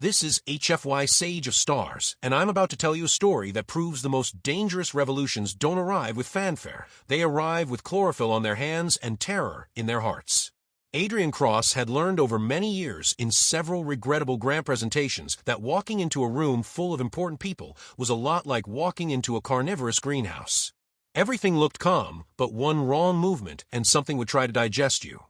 This is HFY Sage of Stars, and I'm about to tell you a story that proves the most dangerous revolutions don't arrive with fanfare. They arrive with chlorophyll on their hands and terror in their hearts. Adrian Cross had learned over many years in several regrettable grant presentations that walking into a room full of important people was a lot like walking into a carnivorous greenhouse. Everything looked calm, but one wrong movement and something would try to digest you.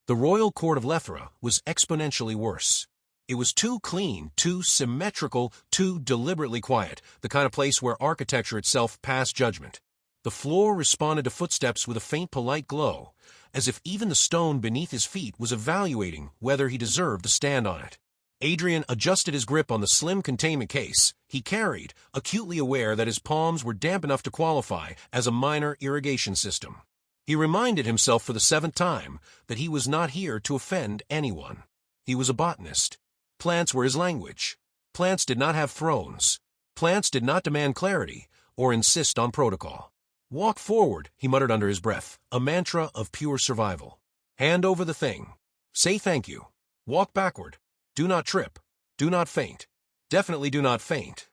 The Royal Court of Lethra was exponentially worse. It was too clean, too symmetrical, too deliberately quiet, the kind of place where architecture itself passed judgment. The floor responded to footsteps with a faint polite glow, as if even the stone beneath his feet was evaluating whether he deserved to stand on it. Adrian adjusted his grip on the slim containment case he carried, acutely aware that his palms were damp enough to qualify as a minor irrigation system. He reminded himself for the 7th time that he was not here to offend anyone. He was a botanist. Plants were his language. Plants did not have thrones. Plants did not demand clarity or insist on protocol. Walk forward, he muttered under his breath, a mantra of pure survival. Hand over the thing. Say thank you. Walk backward. Do not trip. Do not faint. Definitely do not faint.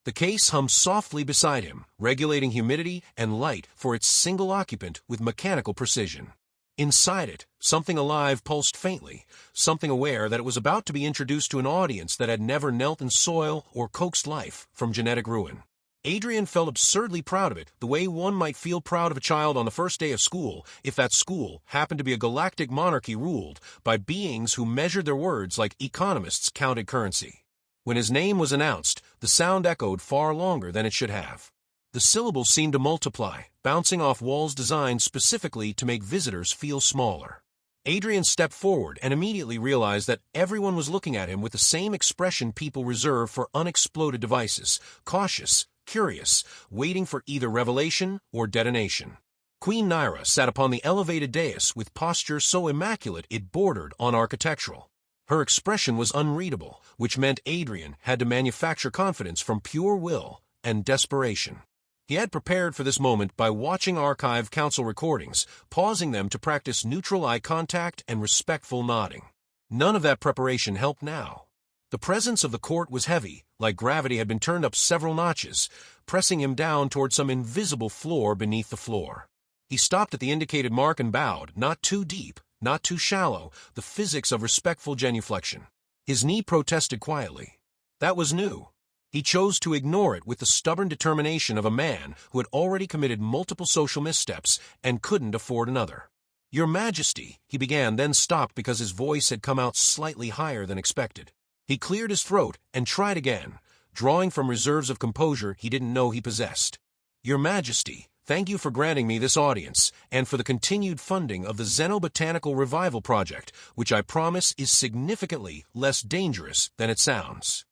The case hummed softly beside him, regulating humidity and light for its single occupant with mechanical precision. Inside it, something alive pulsed faintly, something aware that it was about to be introduced to an audience that had never knelt in soil or coaxed life from genetic ruin. Adrian felt absurdly proud of it, the way one might feel proud of a child on the first day of school if that school happened to be a galactic monarchy ruled by beings who measured their words like economists counted currency. When his name was announced, the sound echoed far longer than it should have. The syllables seemed to multiply, bouncing off walls designed specifically to make visitors feel smaller. Adrian stepped forward and immediately realized that everyone was looking at him with the same expression people reserve for unexploded devices, cautious, curious, waiting for either revelation or detonation. Queen Naira sat upon the elevated dais with posture so immaculate it bordered on architectural. Her expression was unreadable, which meant Adrian had to manufacture confidence from pure will and desperation. He had prepared for this moment by watching archive council recordings, pausing them to practice neutral eye contact and respectful nodding. None of that preparation helped now. The presence of the court was heavy, like gravity had been turned up several notches, pressing him down toward some invisible floor beneath the floor. He stopped at the indicated mark and bowed, not too deep, not too shallow, the physics of respectful genuflection. His knee protested quietly. That was new. He chose to ignore it with the stubborn determination of a man who had already committed multiple social missteps and couldn't afford another. Your Majesty, he began, then stopped because his voice had come out slightly higher than expected. He cleared his throat and tried again, drawing from reserves of composure he didn't know he possessed. Your Majesty, thank you for granting me this audience and for the continued funding of the Xenobotanical Revival Project, which I promise is significantly less dangerous than it sounds.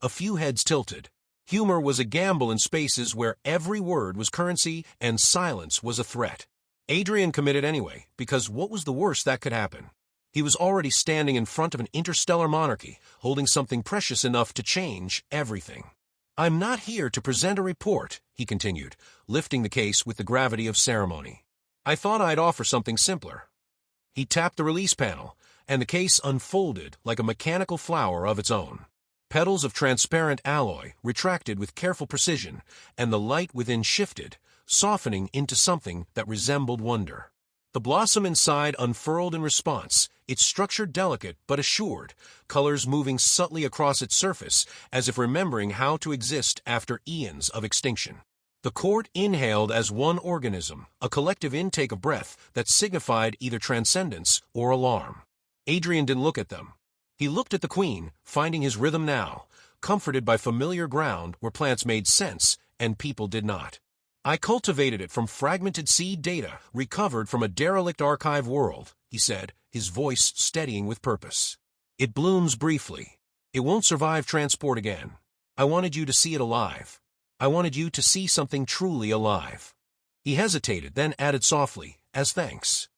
A few heads tilted. Humor was a gamble in spaces where every word was currency and silence was a threat. Adrian committed anyway, because what was the worst that could happen? He was already standing in front of an interstellar monarchy, holding something precious enough to change everything. I'm not here to present a report, he continued, lifting the case with the gravity of ceremony. I thought I'd offer something simpler. He tapped the release panel, and the case unfolded like a mechanical flower of its own. Petals of transparent alloy retracted with careful precision, and the light within shifted, softening into something that resembled wonder. The blossom inside unfurled in response, its structure delicate but assured, colors moving subtly across its surface as if remembering how to exist after eons of extinction. The court inhaled as one organism, a collective intake of breath that signified either transcendence or alarm. Adrian didn't look at them. He looked at the queen, finding his rhythm now, comforted by familiar ground where plants made sense and people did not. I cultivated it from fragmented seed data recovered from a derelict archive world, he said, his voice steadying with purpose. It blooms briefly. It won't survive transport again. I wanted you to see it alive. I wanted you to see something truly alive. He hesitated, then added softly, as thanks.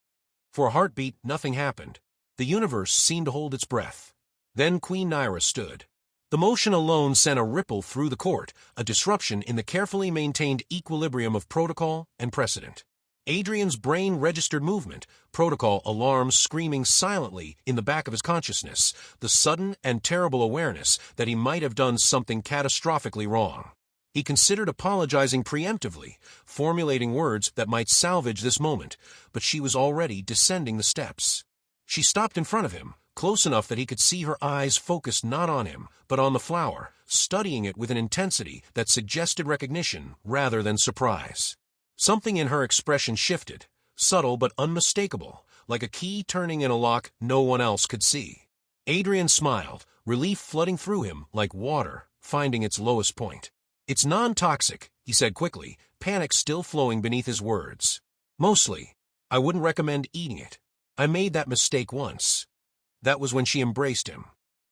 For a heartbeat, nothing happened. The universe seemed to hold its breath. Then Queen Naira stood. The motion alone sent a ripple through the court, a disruption in the carefully maintained equilibrium of protocol and precedent. Adrian's brain registered movement, protocol alarms screaming silently in the back of his consciousness, the sudden and terrible awareness that he might have done something catastrophically wrong. He considered apologizing preemptively, formulating words that might salvage this moment, but she was already descending the steps. She stopped in front of him, close enough that he could see her eyes focused not on him, but on the flower, studying it with an intensity that suggested recognition rather than surprise. Something in her expression shifted, subtle but unmistakable, like a key turning in a lock no one else could see. Adrian smiled, relief flooding through him like water, finding its lowest point. "It's non-toxic," he said quickly, panic still flowing beneath his words. "Mostly. I wouldn't recommend eating it. I made that mistake once." That was when she embraced him.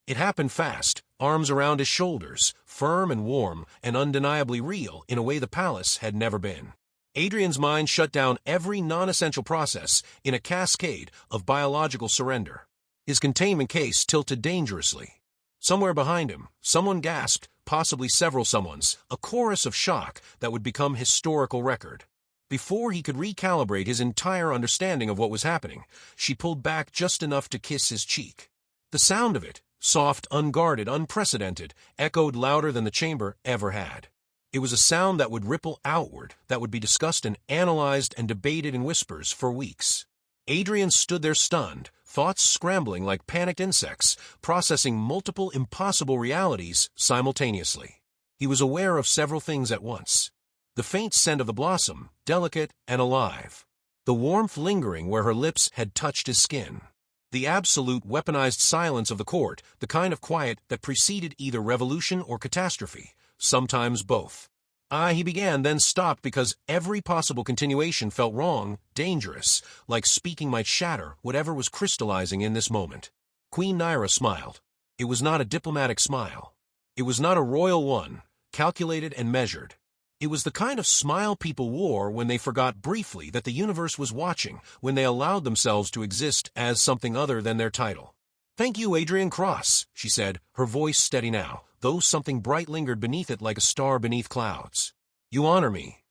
It happened fast, arms around his shoulders, firm and warm and undeniably real in a way the palace had never been. Adrian's mind shut down every non-essential process in a cascade of biological surrender. His containment case tilted dangerously. Somewhere behind him, someone gasped, possibly several someones, a chorus of shock that would become historical record. Before he could recalibrate his entire understanding of what was happening, she pulled back just enough to kiss his cheek. The sound of it, soft, unguarded, unprecedented, echoed louder than the chamber ever had. It was a sound that would ripple outward, that would be discussed and analyzed and debated in whispers for weeks. Adrian stood there stunned, thoughts scrambling like panicked insects, processing multiple impossible realities simultaneously. He was aware of several things at once. The faint scent of the blossom, delicate and alive. The warmth lingering where her lips had touched his skin. The absolute weaponized silence of the court, the kind of quiet that preceded either revolution or catastrophe. Sometimes both. He began, then stopped because every possible continuation felt wrong, dangerous, like speaking might shatter whatever was crystallizing in this moment. Queen Naira smiled. It was not a diplomatic smile. It was not a royal one, calculated and measured. It was the kind of smile people wore when they forgot briefly that the universe was watching, when they allowed themselves to exist as something other than their title. "Thank you, Adrian Cross," she said, her voice steady now, though something bright lingered beneath it like a star beneath clouds. "You honor me."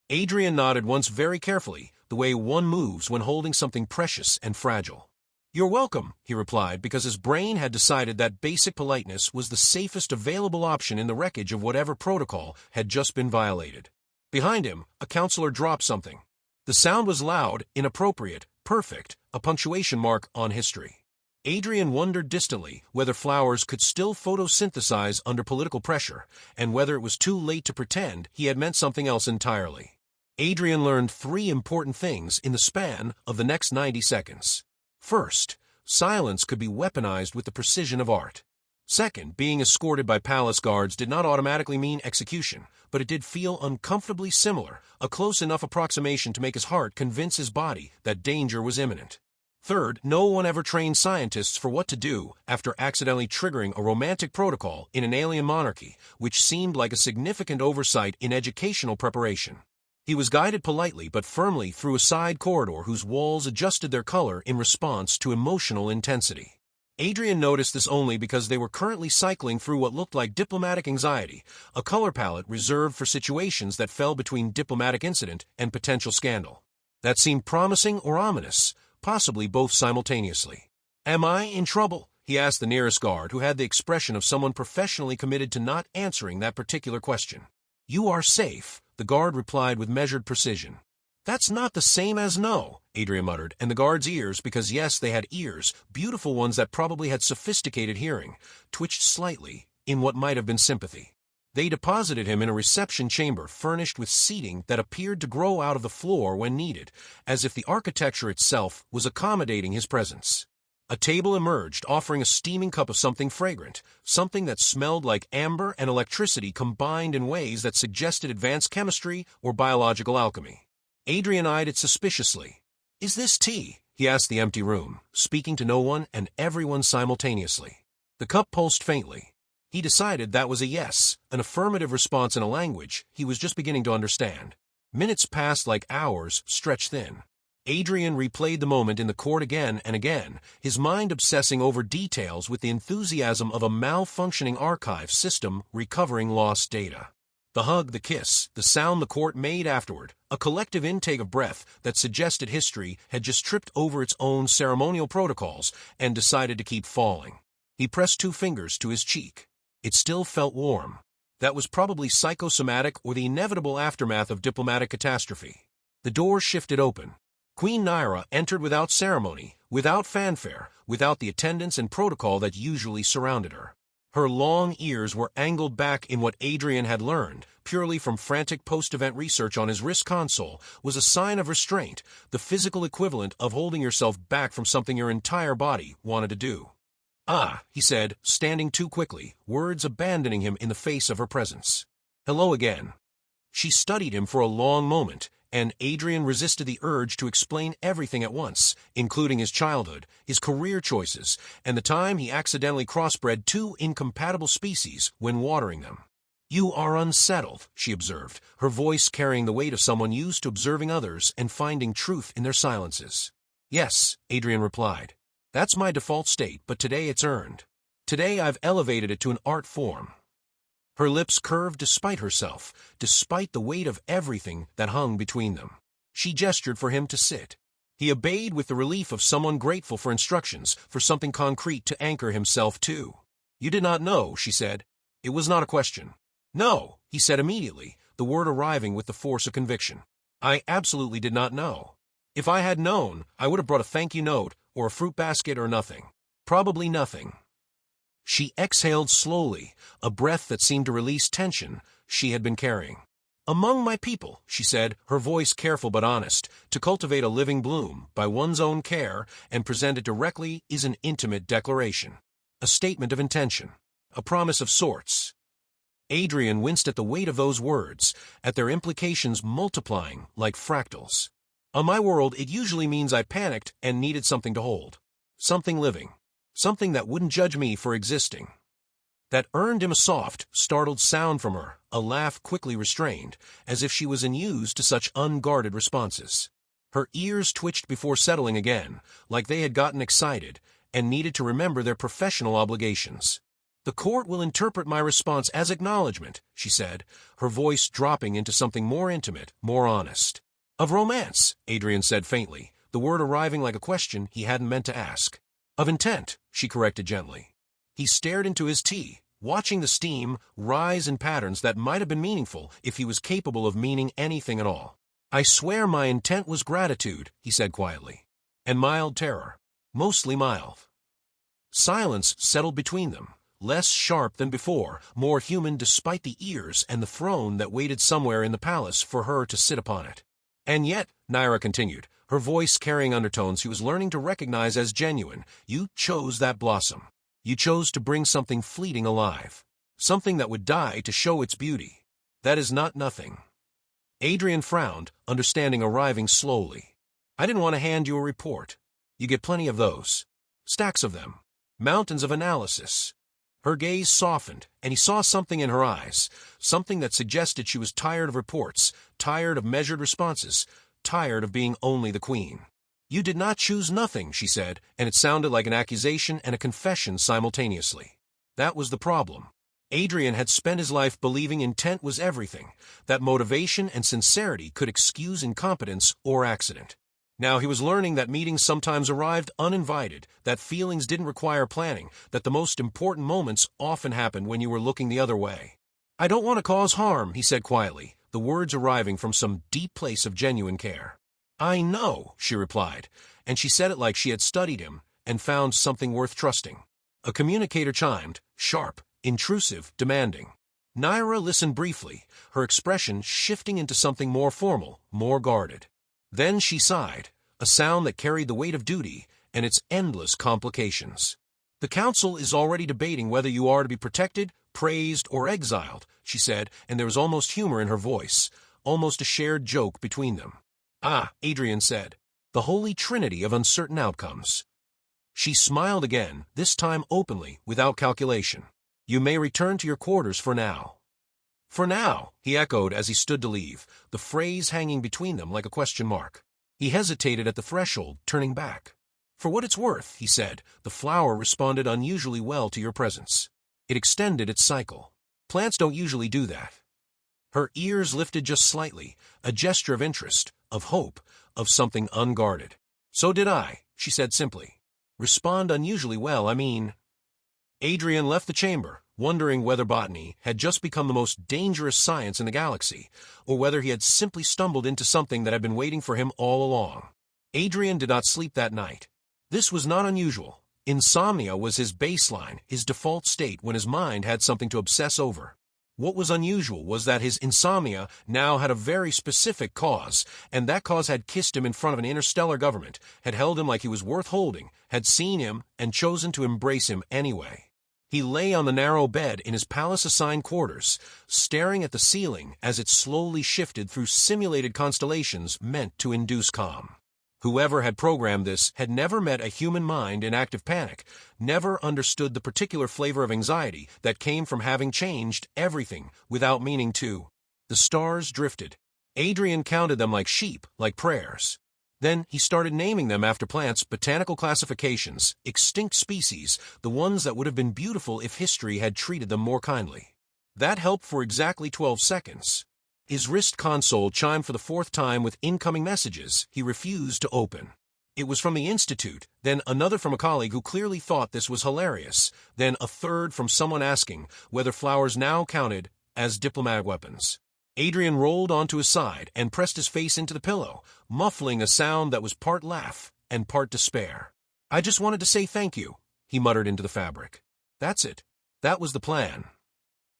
Adrian nodded once very carefully, the way one moves when holding something precious and fragile. "You're welcome," he replied, because his brain had decided that basic politeness was the safest available option in the wreckage of whatever protocol had just been violated. Behind him, a counselor dropped something. The sound was loud, inappropriate, perfect, a punctuation mark on history. Adrian wondered distantly whether flowers could still photosynthesize under political pressure, and whether it was too late to pretend he had meant something else entirely. Adrian learned 3 important things in the span of the next 90 seconds. First, silence could be weaponized with the precision of art. Second, being escorted by palace guards did not automatically mean execution, but it did feel uncomfortably similar, a close enough approximation to make his heart convince his body that danger was imminent. Third, no one ever trained scientists for what to do after accidentally triggering a romantic protocol in an alien monarchy, which seemed like a significant oversight in educational preparation. He was guided politely but firmly through a side corridor whose walls adjusted their color in response to emotional intensity. Adrian noticed this only because they were currently cycling through what looked like diplomatic anxiety, a color palette reserved for situations that fell between diplomatic incident and potential scandal. That seemed promising or ominous, possibly both simultaneously. "Am I in trouble?" he asked the nearest guard, who had the expression of someone professionally committed to not answering that particular question. "You are safe," the guard replied with measured precision. "That's not the same as no," Adrian muttered, and the guard's ears, because yes, they had ears, beautiful ones that probably had sophisticated hearing, twitched slightly in what might have been sympathy. They deposited him in a reception chamber furnished with seating that appeared to grow out of the floor when needed, as if the architecture itself was accommodating his presence. A table emerged, offering a steaming cup of something fragrant, something that smelled like amber and electricity combined in ways that suggested advanced chemistry or biological alchemy. Adrian eyed it suspiciously. "Is this tea?" he asked the empty room, speaking to no one and everyone simultaneously. The cup pulsed faintly. He decided that was a yes, an affirmative response in a language he was just beginning to understand. Minutes passed like hours, stretched thin. Adrian replayed the moment in the court again and again, his mind obsessing over details with the enthusiasm of a malfunctioning archive system recovering lost data. The hug, the kiss, the sound the court made afterward, a collective intake of breath that suggested history had just tripped over its own ceremonial protocols and decided to keep falling. He pressed 2 fingers to his cheek. It still felt warm. That was probably psychosomatic or the inevitable aftermath of diplomatic catastrophe. The door shifted open. Queen Naira entered without ceremony, without fanfare, without the attendance and protocol that usually surrounded her. Her long ears were angled back in what Adrian had learned, purely from frantic post-event research on his wrist console, was a sign of restraint, the physical equivalent of holding yourself back from something your entire body wanted to do. "Ah," he said, standing too quickly, words abandoning him in the face of her presence. "Hello again." She studied him for a long moment, and Adrian resisted the urge to explain everything at once, including his childhood, his career choices, and the time he accidentally crossbred 2 incompatible species when watering them. "You are unsettled," she observed, her voice carrying the weight of someone used to observing others and finding truth in their silences. "Yes," Adrian replied. "That's my default state, but today it's earned. Today I've elevated it to an art form." Her lips curved despite herself, despite the weight of everything that hung between them. She gestured for him to sit. He obeyed with the relief of someone grateful for instructions, for something concrete to anchor himself to. "You did not know," she said. It was not a question. "No," he said immediately, the word arriving with the force of conviction. "I absolutely did not know. If I had known, I would have brought a thank you note, or a fruit basket, or nothing. Probably nothing." She exhaled slowly, a breath that seemed to release tension she had been carrying. "Among my people," she said, her voice careful but honest, "to cultivate a living bloom, by one's own care, and present it directly is an intimate declaration. A statement of intention. A promise of sorts." Adrian winced at the weight of those words, at their implications multiplying like fractals. On my world, it usually means I panicked and needed something to hold. Something living. Something that wouldn't judge me for existing. That earned him a soft, startled sound from her, a laugh quickly restrained, as if she was unused to such unguarded responses. Her ears twitched before settling again, like they had gotten excited, and needed to remember their professional obligations. "The court will interpret my response as acknowledgement," she said, her voice dropping into something more intimate, more honest. "Of romance," Adrian said faintly, the word arriving like a question he hadn't meant to ask. "Of intent," she corrected gently. He stared into his tea, watching the steam rise in patterns that might have been meaningful if he was capable of meaning anything at all. "I swear my intent was gratitude," he said quietly. "And mild terror. Mostly mild." Silence settled between them, less sharp than before, more human despite the ears and the throne that waited somewhere in the palace for her to sit upon it. "And yet," Naira continued, her voice carrying undertones he was learning to recognize as genuine, "you chose that blossom. You chose to bring something fleeting alive. Something that would die to show its beauty. That is not nothing." Adrian frowned, understanding arriving slowly. "I didn't want to hand you a report. You get plenty of those. Stacks of them. Mountains of analysis." Her gaze softened, and he saw something in her eyes, something that suggested she was tired of reports, tired of measured responses, tired of being only the queen. "You did not choose nothing," she said, and it sounded like an accusation and a confession simultaneously. That was the problem. Adrian had spent his life believing intent was everything, that motivation and sincerity could excuse incompetence or accident. Now he was learning that meetings sometimes arrived uninvited, that feelings didn't require planning, that the most important moments often happened when you were looking the other way. "I don't want to cause harm," he said quietly, the words arriving from some deep place of genuine care. "I know," she replied, and she said it like she had studied him and found something worth trusting. A communicator chimed, sharp, intrusive, demanding. Naira listened briefly, her expression shifting into something more formal, more guarded. Then she sighed, a sound that carried the weight of duty and its endless complications. "The council is already debating whether you are to be protected, praised, or exiled," she said, and there was almost humor in her voice, almost a shared joke between them. "Ah," Adrian said, "the holy trinity of uncertain outcomes." She smiled again, this time openly, without calculation. "You may return to your quarters for now." "For now," he echoed as he stood to leave, the phrase hanging between them like a question mark. He hesitated at the threshold, turning back. "For what it's worth," he said, "the flower responded unusually well to your presence. It extended its cycle. Plants don't usually do that." Her ears lifted just slightly, a gesture of interest, of hope, of something unguarded. "So did I," she said simply. "Respond unusually well, I mean." Adrian left the chamber, wondering whether botany had just become the most dangerous science in the galaxy, or whether he had simply stumbled into something that had been waiting for him all along. Adrian did not sleep that night. This was not unusual. Insomnia was his baseline, his default state when his mind had something to obsess over. What was unusual was that his insomnia now had a very specific cause, and that cause had kissed him in front of an interstellar government, had held him like he was worth holding, had seen him, and chosen to embrace him anyway. He lay on the narrow bed in his palace-assigned quarters, staring at the ceiling as it slowly shifted through simulated constellations meant to induce calm. Whoever had programmed this had never met a human mind in active panic, never understood the particular flavor of anxiety that came from having changed everything without meaning to. The stars drifted. Adrian counted them like sheep, like prayers. Then he started naming them after plants, botanical classifications, extinct species, the ones that would have been beautiful if history had treated them more kindly. That helped for exactly 12 seconds. His wrist console chimed for the 4th time with incoming messages he refused to open. It was from the Institute, then another from a colleague who clearly thought this was hilarious, then a third from someone asking whether flowers now counted as diplomatic weapons. Adrian rolled onto his side and pressed his face into the pillow, muffling a sound that was part laugh and part despair. "I just wanted to say thank you," he muttered into the fabric. "That's it. That was the plan."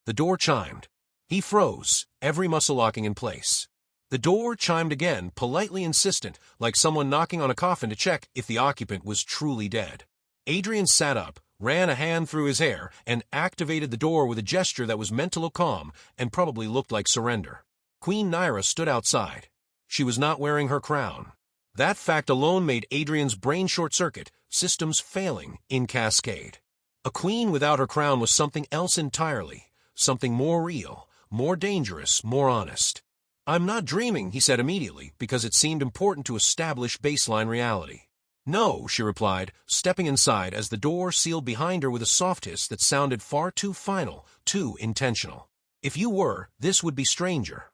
The door chimed. He froze, every muscle locking in place. The door chimed again, politely insistent, like someone knocking on a coffin to check if the occupant was truly dead. Adrian sat up, ran a hand through his hair, and activated the door with a gesture that was meant to look calm and probably looked like surrender. Queen Nyra stood outside. She was not wearing her crown. That fact alone made Adrian's brain short-circuit, systems failing in cascade. A queen without her crown was something else entirely, something more real, more dangerous, more honest. "I'm not dreaming," he said immediately, because it seemed important to establish baseline reality. "No," she replied, stepping inside as the door sealed behind her with a soft hiss that sounded far too final, too intentional. "If you were, this would be stranger."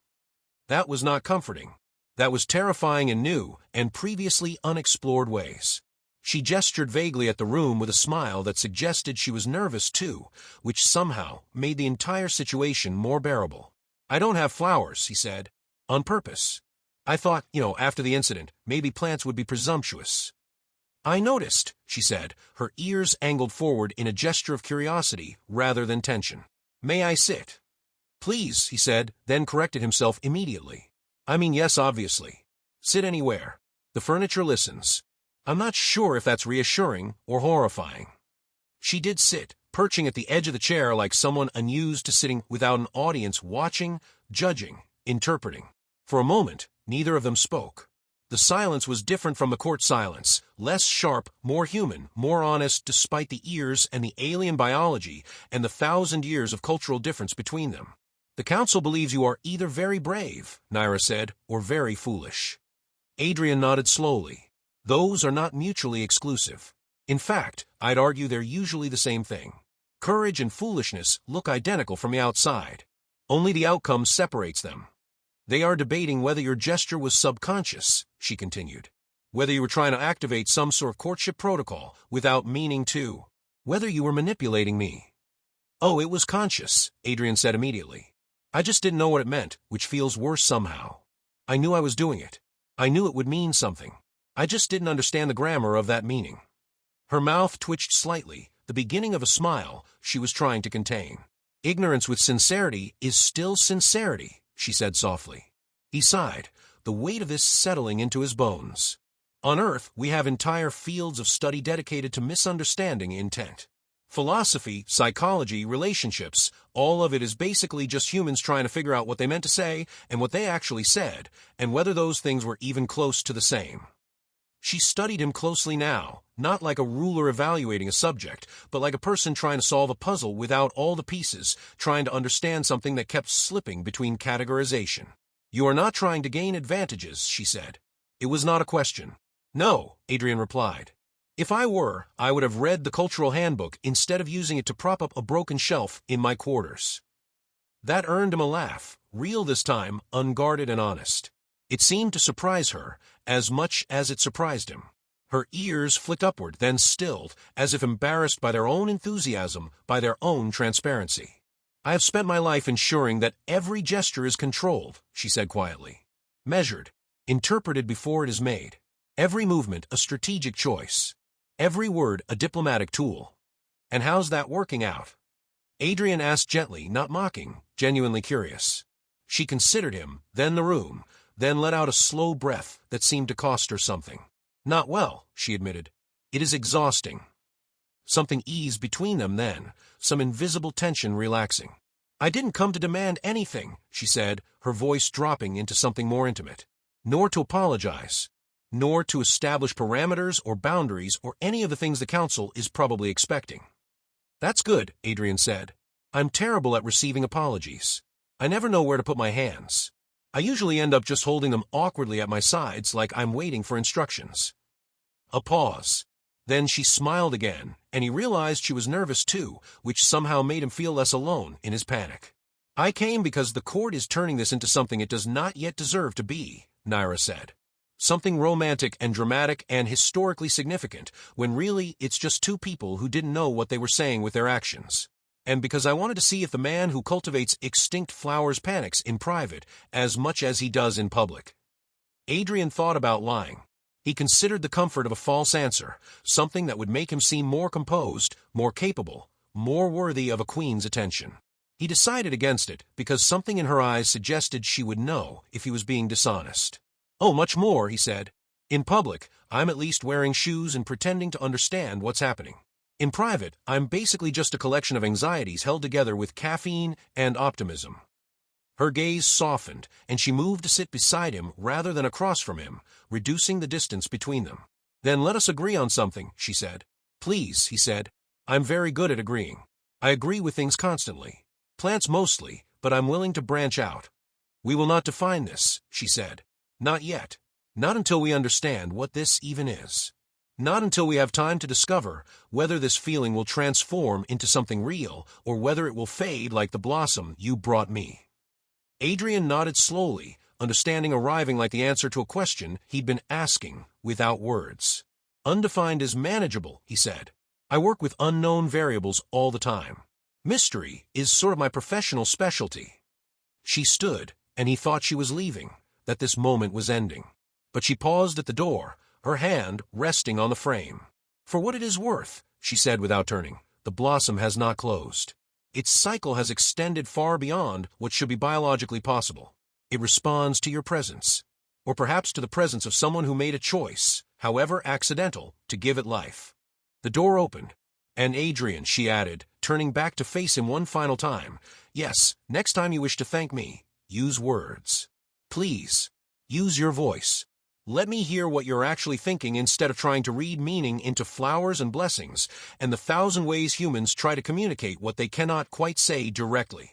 That was not comforting. That was terrifying in new and previously unexplored ways. She gestured vaguely at the room with a smile that suggested she was nervous too, which somehow made the entire situation more bearable. "I don't have flowers," he said. "On purpose. I thought, after the incident, maybe plants would be presumptuous." "I noticed," she said, her ears angled forward in a gesture of curiosity rather than tension. "May I sit?" "Please," he said, then corrected himself immediately. "I mean, yes, obviously. Sit anywhere. The furniture listens." I'm not sure if that's reassuring or horrifying. She did sit, perching at the edge of the chair like someone unused to sitting without an audience watching, judging, interpreting. For a moment, neither of them spoke. The silence was different from the court silence, less sharp, more human, more honest despite the ears and the alien biology and the 1,000 years of cultural difference between them. "The council believes you are either very brave," Nyra said, "or very foolish." Adrian nodded slowly. Those are not mutually exclusive. In fact, I'd argue they're usually the same thing. Courage and foolishness look identical from the outside. Only the outcome separates them. "They are debating whether your gesture was subconscious," she continued. "Whether you were trying to activate some sort of courtship protocol without meaning to. Whether you were manipulating me." "Oh, it was conscious," Adrian said immediately. "I just didn't know what it meant, which feels worse somehow. I knew I was doing it. I knew it would mean something. I just didn't understand the grammar of that meaning." Her mouth twitched slightly, the beginning of a smile she was trying to contain. "Ignorance with sincerity is still sincerity," she said softly. He sighed, the weight of this settling into his bones. "On Earth, we have entire fields of study dedicated to misunderstanding intent. Philosophy, psychology, relationships, all of it is basically just humans trying to figure out what they meant to say and what they actually said, and whether those things were even close to the same." She studied him closely now, not like a ruler evaluating a subject, but like a person trying to solve a puzzle without all the pieces, trying to understand something that kept slipping between categorization. "You are not trying to gain advantages," she said. It was not a question. "No," Adrian replied. "If I were, I would have read the cultural handbook instead of using it to prop up a broken shelf in my quarters." That earned him a laugh, real this time, unguarded and honest. It seemed to surprise her, as much as it surprised him. Her ears flicked upward, then stilled, as if embarrassed by their own enthusiasm, by their own transparency. "I have spent my life ensuring that every gesture is controlled," she said quietly. "Measured, interpreted before it is made. Every movement a strategic choice. Every word a diplomatic tool. And how's that working out?" Adrian asked gently, not mocking, genuinely curious. She considered him, then the room, then let out a slow breath that seemed to cost her something. "Not well," she admitted. "It is exhausting." Something eased between them then, some invisible tension relaxing. "I didn't come to demand anything," she said, her voice dropping into something more intimate. "Nor to apologize. Nor to establish parameters or boundaries or any of the things the council is probably expecting." "That's good," Adrian said. "I'm terrible at receiving apologies. I never know where to put my hands. I usually end up just holding them awkwardly at my sides like I'm waiting for instructions." A pause. Then she smiled again, and he realized she was nervous too, which somehow made him feel less alone in his panic. "I came because the court is turning this into something it does not yet deserve to be," Naira said. "Something romantic and dramatic and historically significant, when really it's just two people who didn't know what they were saying with their actions. And because I wanted to see if the man who cultivates extinct flowers panics in private as much as he does in public." Adrian thought about lying. He considered the comfort of a false answer, something that would make him seem more composed, more capable, more worthy of a queen's attention. He decided against it because something in her eyes suggested she would know if he was being dishonest. "Oh, much more," he said. "In public, I'm at least wearing shoes and pretending to understand what's happening. In private, I'm basically just a collection of anxieties held together with caffeine and optimism." Her gaze softened, and she moved to sit beside him rather than across from him, reducing the distance between them. "Then let us agree on something," she said. "Please," he said. "I'm very good at agreeing. I agree with things constantly. Plants mostly, but I'm willing to branch out." "We will not define this," she said. "Not yet. Not until we understand what this even is. Not until we have time to discover whether this feeling will transform into something real or whether it will fade like the blossom you brought me." Adrian nodded slowly, understanding arriving like the answer to a question he'd been asking without words. "Undefined is manageable," he said. "I work with unknown variables all the time. Mystery is sort of my professional specialty." She stood, and he thought she was leaving, that this moment was ending. But she paused at the door, her hand resting on the frame. "For what it is worth," she said without turning, "the blossom has not closed. Its cycle has extended far beyond what should be biologically possible. It responds to your presence, or perhaps to the presence of someone who made a choice, however accidental, to give it life." The door opened, and "Adrian," she added, turning back to face him one final time, "yes, next time you wish to thank me, use words. Please, use your voice. Let me hear what you're actually thinking instead of trying to read meaning into flowers and blessings and the thousand ways humans try to communicate what they cannot quite say directly."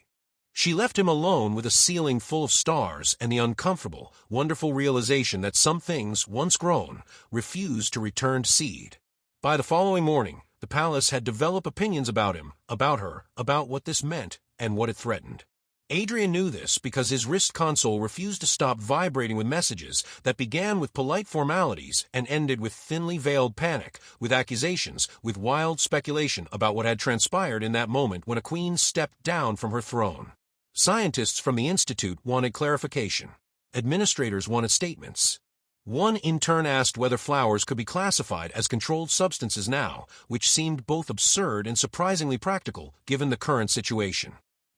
She left him alone with a ceiling full of stars and the uncomfortable, wonderful realization that some things, once grown, refused to return to seed. By the following morning, the palace had developed opinions about him, about her, about what this meant and what it threatened. Adrian knew this because his wrist console refused to stop vibrating with messages that began with polite formalities and ended with thinly veiled panic, with accusations, with wild speculation about what had transpired in that moment when a queen stepped down from her throne. Scientists from the institute wanted clarification. Administrators wanted statements. One intern asked whether flowers could be classified as controlled substances now, which seemed both absurd and surprisingly practical given the current situation.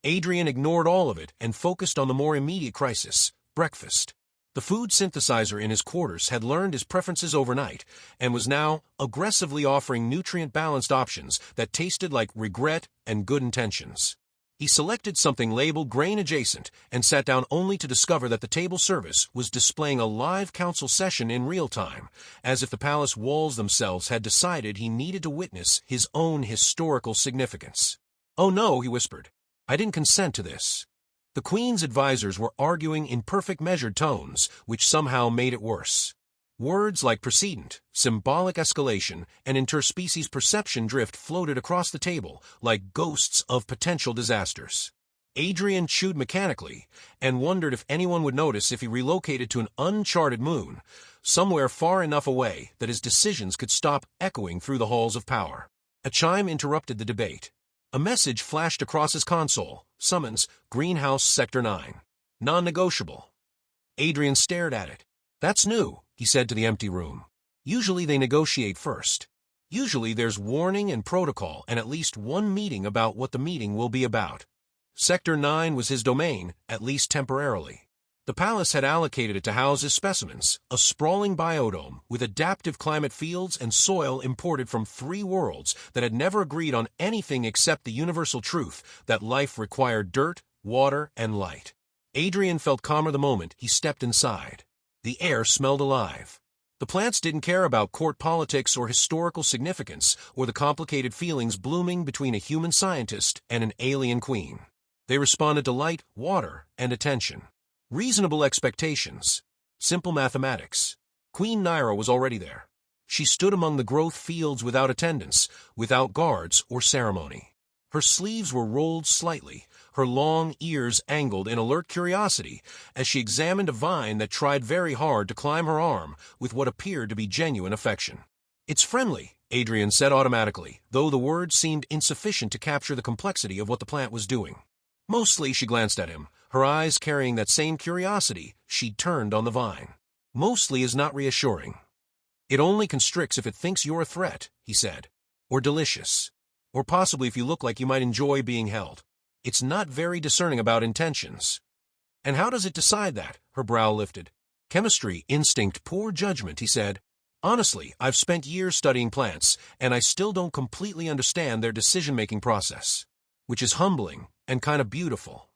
Adrian ignored all of it and focused on the more immediate crisis, breakfast. The food synthesizer in his quarters had learned his preferences overnight and was now aggressively offering nutrient-balanced options that tasted like regret and good intentions. He selected something labeled grain-adjacent and sat down only to discover that the table service was displaying a live council session in real time, as if the palace walls themselves had decided he needed to witness his own historical significance. "Oh no," he whispered. "I didn't consent to this." The Queen's advisors were arguing in perfect measured tones, which somehow made it worse. Words like precedent, symbolic escalation, and interspecies perception drift floated across the table like ghosts of potential disasters. Adrian chewed mechanically and wondered if anyone would notice if he relocated to an uncharted moon, somewhere far enough away that his decisions could stop echoing through the halls of power. A chime interrupted the debate. A message flashed across his console. Summons, Greenhouse Sector 9. Non-negotiable. Adrian stared at it. That's new, he said to the empty room. Usually they negotiate first. Usually there's warning and protocol and at least one meeting about what the meeting will be about. Sector 9 was his domain, at least temporarily. The palace had allocated it to house his specimens, a sprawling biodome with adaptive climate fields and soil imported from 3 worlds that had never agreed on anything except the universal truth that life required dirt, water, and light. Adrian felt calmer the moment he stepped inside. The air smelled alive. The plants didn't care about court politics or historical significance or the complicated feelings blooming between a human scientist and an alien queen. They responded to light, water, and attention. Reasonable expectations. Simple mathematics. Queen Naira was already there. She stood among the growth fields without attendants, without guards or ceremony. Her sleeves were rolled slightly, her long ears angled in alert curiosity as she examined a vine that tried very hard to climb her arm with what appeared to be genuine affection. It's friendly, Adrian said automatically, though the words seemed insufficient to capture the complexity of what the plant was doing. Mostly, she glanced at him, her eyes carrying that same curiosity she'd turned on the vine. Mostly is not reassuring. It only constricts if it thinks you're a threat, he said. Or delicious. Or possibly if you look like you might enjoy being held. It's not very discerning about intentions. And how does it decide that? Her brow lifted. Chemistry, instinct, poor judgment, he said. Honestly, I've spent years studying plants, and I still don't completely understand their decision-making process. Which is humbling and kind of beautiful.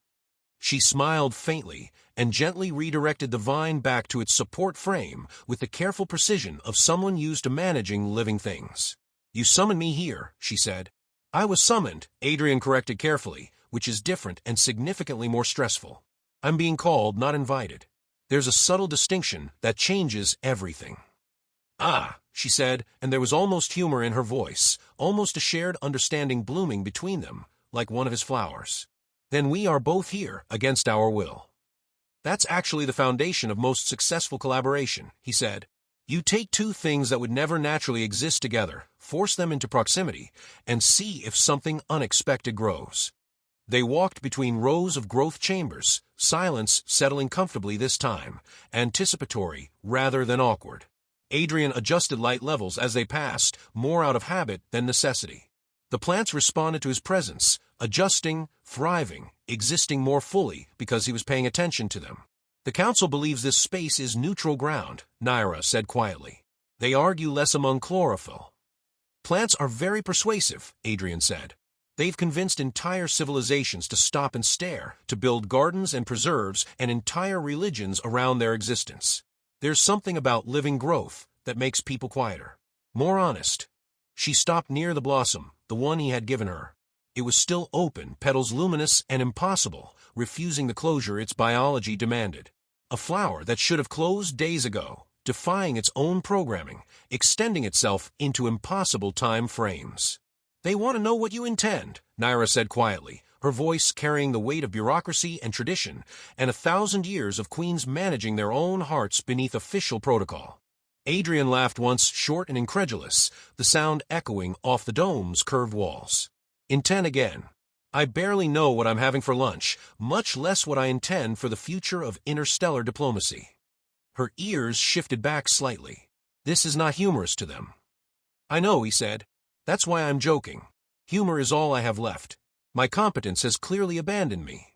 She smiled faintly and gently redirected the vine back to its support frame with the careful precision of someone used to managing living things. You summoned me here, she said. I was summoned, Adrian corrected carefully, which is different and significantly more stressful. I'm being called, not invited. There's a subtle distinction that changes everything. Ah, she said, and there was almost humor in her voice, almost a shared understanding blooming between them, like one of his flowers. Then we are both here against our will. That's actually the foundation of most successful collaboration, he said. You take 2 things that would never naturally exist together, force them into proximity, and see if something unexpected grows. They walked between rows of growth chambers, silence settling comfortably this time, anticipatory rather than awkward. Adrian adjusted light levels as they passed, more out of habit than necessity. The plants responded to his presence, adjusting, thriving, existing more fully because he was paying attention to them. The council believes this space is neutral ground, Naira said quietly. They argue less among chlorophyll. Plants are very persuasive, Adrian said. They've convinced entire civilizations to stop and stare, to build gardens and preserves and entire religions around their existence. There's something about living growth that makes people quieter, more honest. She stopped near the blossom, the one he had given her. It was still open, petals luminous and impossible, refusing the closure its biology demanded. A flower that should have closed days ago, defying its own programming, extending itself into impossible time frames. They want to know what you intend, Naira said quietly, her voice carrying the weight of bureaucracy and tradition, and 1,000 years of queens managing their own hearts beneath official protocol. Adrian laughed once, short and incredulous, the sound echoing off the dome's curved walls. Intend again. I barely know what I'm having for lunch, much less what I intend for the future of interstellar diplomacy. Her ears shifted back slightly. This is not humorous to them. I know, he said. That's why I'm joking. Humor is all I have left. My competence has clearly abandoned me.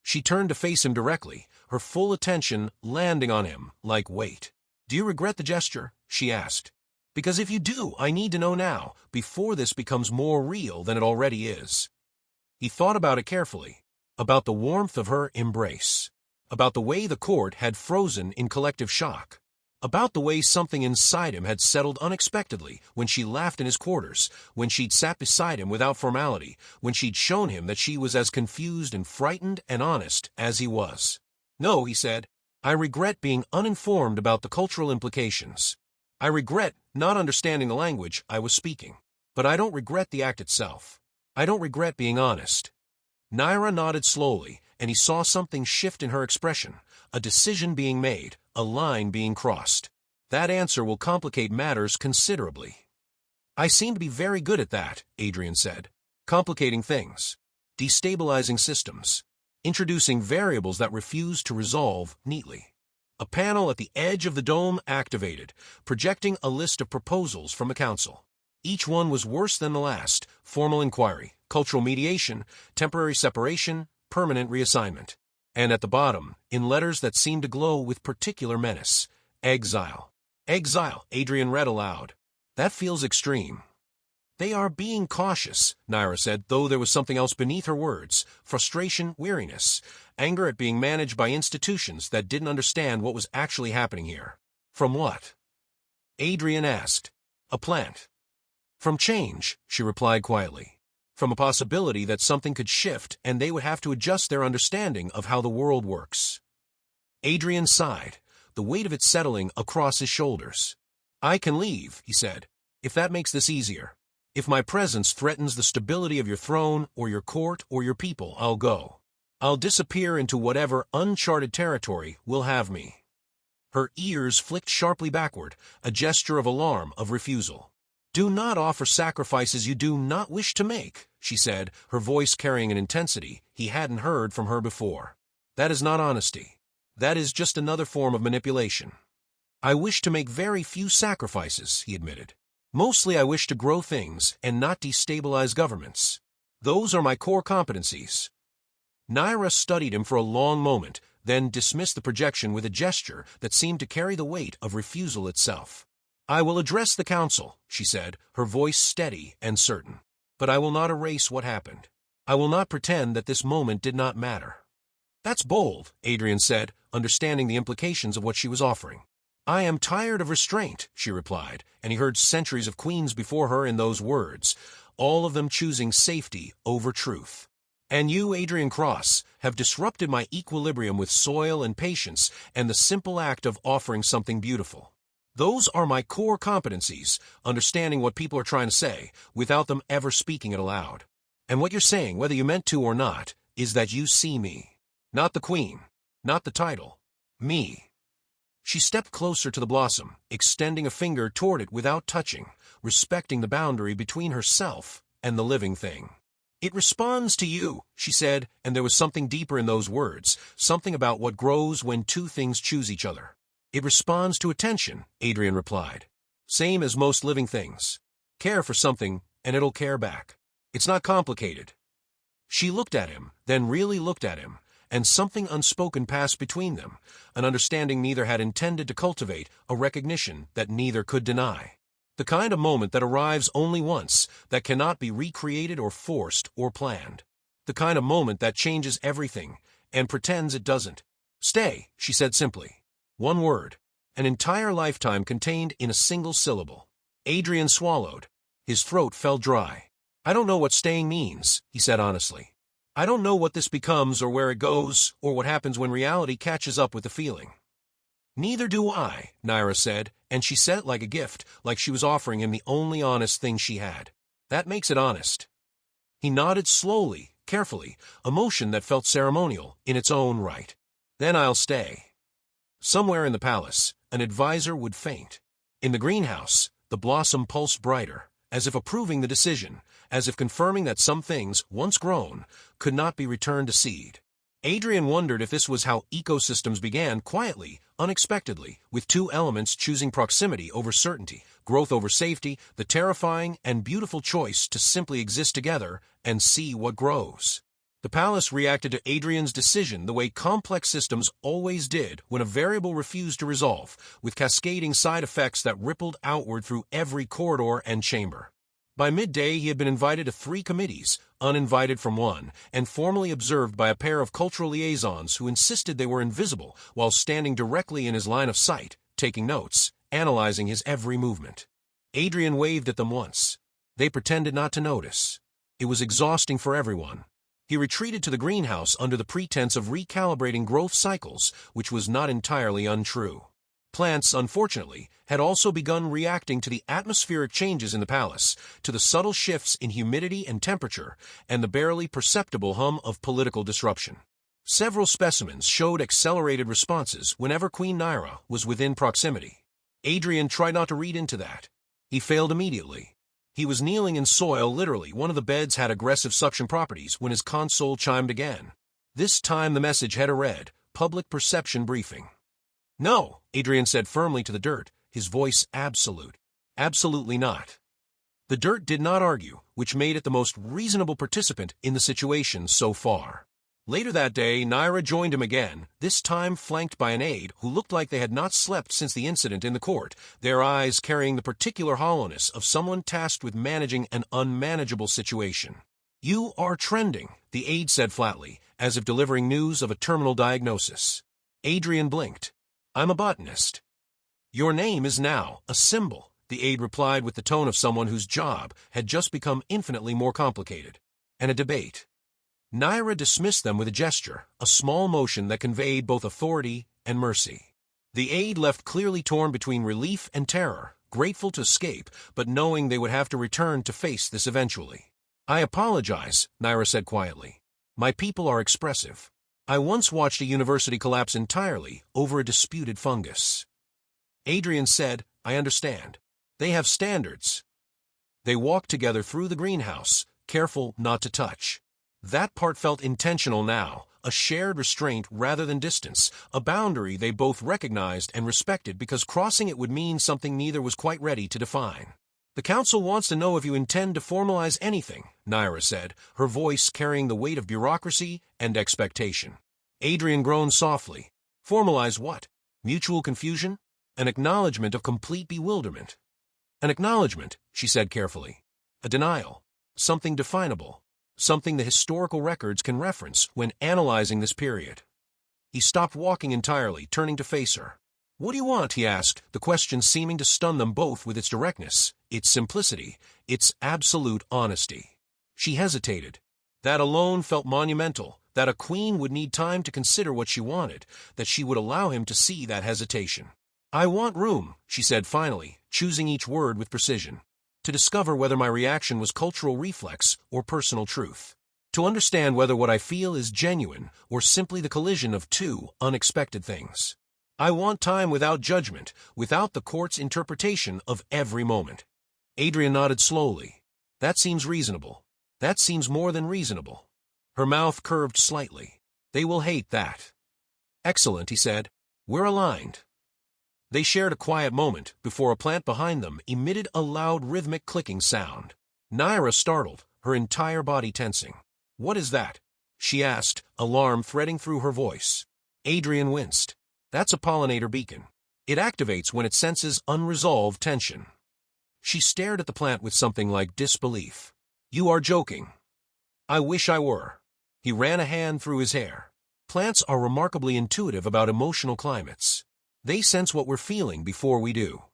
She turned to face him directly, her full attention landing on him like weight. Do you regret the gesture? She asked. Because if you do, I need to know now, before this becomes more real than it already is. He thought about it carefully, about the warmth of her embrace, about the way the court had frozen in collective shock, about the way something inside him had settled unexpectedly when she laughed in his quarters, when she'd sat beside him without formality, when she'd shown him that she was as confused and frightened and honest as he was. No, he said, I regret being uninformed about the cultural implications. I regret not understanding the language I was speaking. But I don't regret the act itself. I don't regret being honest. Naira nodded slowly, and he saw something shift in her expression, a decision being made, a line being crossed. That answer will complicate matters considerably. I seem to be very good at that, Adrian said. Complicating things. Destabilizing systems. Introducing variables that refuse to resolve neatly. A panel at the edge of the dome activated, projecting a list of proposals from the council. Each one was worse than the last: formal inquiry, cultural mediation, temporary separation, permanent reassignment. And at the bottom, in letters that seemed to glow with particular menace, exile. Exile, Adrian read aloud. That feels extreme. They are being cautious, Naira said, though there was something else beneath her words: frustration, weariness, anger at being managed by institutions that didn't understand what was actually happening here. From what? Adrian asked. A plant. From change, she replied quietly. From a possibility that something could shift and they would have to adjust their understanding of how the world works. Adrian sighed, the weight of it settling across his shoulders. I can leave, he said, if that makes this easier. If my presence threatens the stability of your throne or your court or your people, I'll go. I'll disappear into whatever uncharted territory will have me. Her ears flicked sharply backward, a gesture of alarm, of refusal. Do not offer sacrifices you do not wish to make, she said, her voice carrying an intensity he hadn't heard from her before. That is not honesty. That is just another form of manipulation. I wish to make very few sacrifices, he admitted. Mostly I wish to grow things and not destabilize governments. Those are my core competencies. Naira studied him for a long moment, then dismissed the projection with a gesture that seemed to carry the weight of refusal itself. I will address the council, she said, her voice steady and certain. But I will not erase what happened. I will not pretend that this moment did not matter. That's bold, Adrian said, understanding the implications of what she was offering. I am tired of restraint, she replied, and he heard centuries of queens before her in those words, all of them choosing safety over truth. And you, Adrian Cross, have disrupted my equilibrium with soil and patience and the simple act of offering something beautiful. Those are my core competencies, understanding what people are trying to say, without them ever speaking it aloud. And what you're saying, whether you meant to or not, is that you see me. Not the queen, not the title, me. She stepped closer to the blossom, extending a finger toward it without touching, respecting the boundary between herself and the living thing. It responds to you, she said, and there was something deeper in those words, something about what grows when two things choose each other. It responds to attention, Adrian replied. Same as most living things. Care for something, and it'll care back. It's not complicated. She looked at him, then really looked at him, and something unspoken passed between them, an understanding neither had intended to cultivate, a recognition that neither could deny. The kind of moment that arrives only once, that cannot be recreated or forced or planned. The kind of moment that changes everything, and pretends it doesn't. Stay, she said simply. One word. An entire lifetime contained in a single syllable. Adrian swallowed. His throat felt dry. I don't know what staying means, he said honestly. I don't know what this becomes or where it goes, or what happens when reality catches up with the feeling. Neither do I, Naira said, and she said it like a gift, like she was offering him the only honest thing she had. That makes it honest. He nodded slowly, carefully, a motion that felt ceremonial in its own right. Then I'll stay. Somewhere in the palace, an advisor would faint. In the greenhouse, the blossom pulsed brighter, as if approving the decision, as if confirming that some things, once grown, could not be returned to seed. Adrian wondered if this was how ecosystems began, quietly, unexpectedly, with two elements choosing proximity over certainty, growth over safety, the terrifying and beautiful choice to simply exist together and see what grows. The palace reacted to Adrian's decision the way complex systems always did when a variable refused to resolve, with cascading side effects that rippled outward through every corridor and chamber. By midday, he had been invited to 3 committees, uninvited from one, and formally observed by a pair of cultural liaisons who insisted they were invisible while standing directly in his line of sight, taking notes, analyzing his every movement. Adrian waved at them once. They pretended not to notice. It was exhausting for everyone. He retreated to the greenhouse under the pretense of recalibrating growth cycles, which was not entirely untrue. Plants, unfortunately, had also begun reacting to the atmospheric changes in the palace, to the subtle shifts in humidity and temperature, and the barely perceptible hum of political disruption. Several specimens showed accelerated responses whenever Queen Naira was within proximity. Adrian tried not to read into that. He failed immediately. He was kneeling in soil, literally. One of the beds had aggressive suction properties when his console chimed again. This time the message header read, Public Perception Briefing. No, Adrian said firmly to the dirt, his voice absolute. Absolutely not. The dirt did not argue, which made it the most reasonable participant in the situation so far. Later that day, Naira joined him again, this time flanked by an aide who looked like they had not slept since the incident in the court, their eyes carrying the particular hollowness of someone tasked with managing an unmanageable situation. You are trending, the aide said flatly, as if delivering news of a terminal diagnosis. Adrian blinked. I'm a botanist. Your name is now a symbol, the aide replied with the tone of someone whose job had just become infinitely more complicated. And a debate. Naira dismissed them with a gesture, a small motion that conveyed both authority and mercy. The aide left clearly torn between relief and terror, grateful to escape, but knowing they would have to return to face this eventually. I apologize, Naira said quietly. My people are expressive. I once watched a university collapse entirely over a disputed fungus. Adrian said, I understand. They have standards. They walked together through the greenhouse, careful not to touch. That part felt intentional now, a shared restraint rather than distance, a boundary they both recognized and respected because crossing it would mean something neither was quite ready to define. The council wants to know if you intend to formalize anything, Naira said, her voice carrying the weight of bureaucracy and expectation. Adrian groaned softly. Formalize what? Mutual confusion? An acknowledgement of complete bewilderment. An acknowledgement, she said carefully. A denial. Something definable. Something the historical records can reference when analyzing this period. He stopped walking entirely, turning to face her. What do you want? He asked, the question seeming to stun them both with its directness, its simplicity, its absolute honesty. She hesitated. That alone felt monumental, that a queen would need time to consider what she wanted, that she would allow him to see that hesitation. I want room, she said finally, choosing each word with precision, to discover whether my reaction was cultural reflex or personal truth, to understand whether what I feel is genuine or simply the collision of two unexpected things. I want time without judgment, without the court's interpretation of every moment. Adrian nodded slowly. That seems reasonable. That seems more than reasonable. Her mouth curved slightly. They will hate that. Excellent, he said. We're aligned. They shared a quiet moment before a plant behind them emitted a loud rhythmic clicking sound. Naira startled, her entire body tensing. What is that? She asked, alarm threading through her voice. Adrian winced. That's a pollinator beacon. It activates when it senses unresolved tension. She stared at the plant with something like disbelief. You are joking. I wish I were. He ran a hand through his hair. Plants are remarkably intuitive about emotional climates. They sense what we're feeling before we do.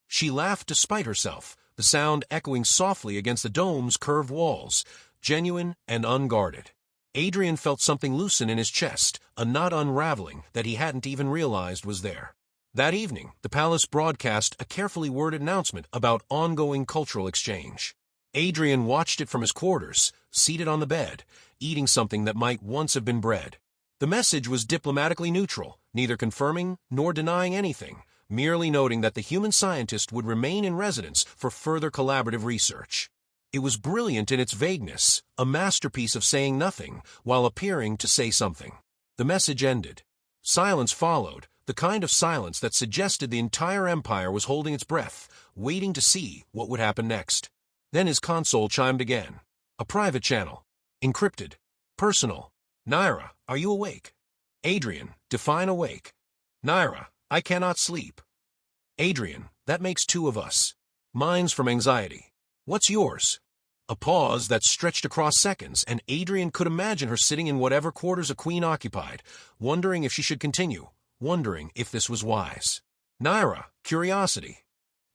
She laughed despite herself, the sound echoing softly against the dome's curved walls, genuine and unguarded. Adrian felt something loosen in his chest, a knot unraveling that he hadn't even realized was there. That evening, the palace broadcast a carefully worded announcement about ongoing cultural exchange. Adrian watched it from his quarters, seated on the bed, eating something that might once have been bread. The message was diplomatically neutral, neither confirming nor denying anything, merely noting that the human scientist would remain in residence for further collaborative research. It was brilliant in its vagueness, a masterpiece of saying nothing while appearing to say something. The message ended. Silence followed, the kind of silence that suggested the entire empire was holding its breath, waiting to see what would happen next. Then his console chimed again. A private channel. Encrypted. Personal. Naira, are you awake? Adrian, define awake. Naira, I cannot sleep. Adrian, that makes two of us. Mine's from anxiety. What's yours? A pause that stretched across seconds, and Adrian could imagine her sitting in whatever quarters a queen occupied, wondering if she should continue, wondering if this was wise. Naira, curiosity.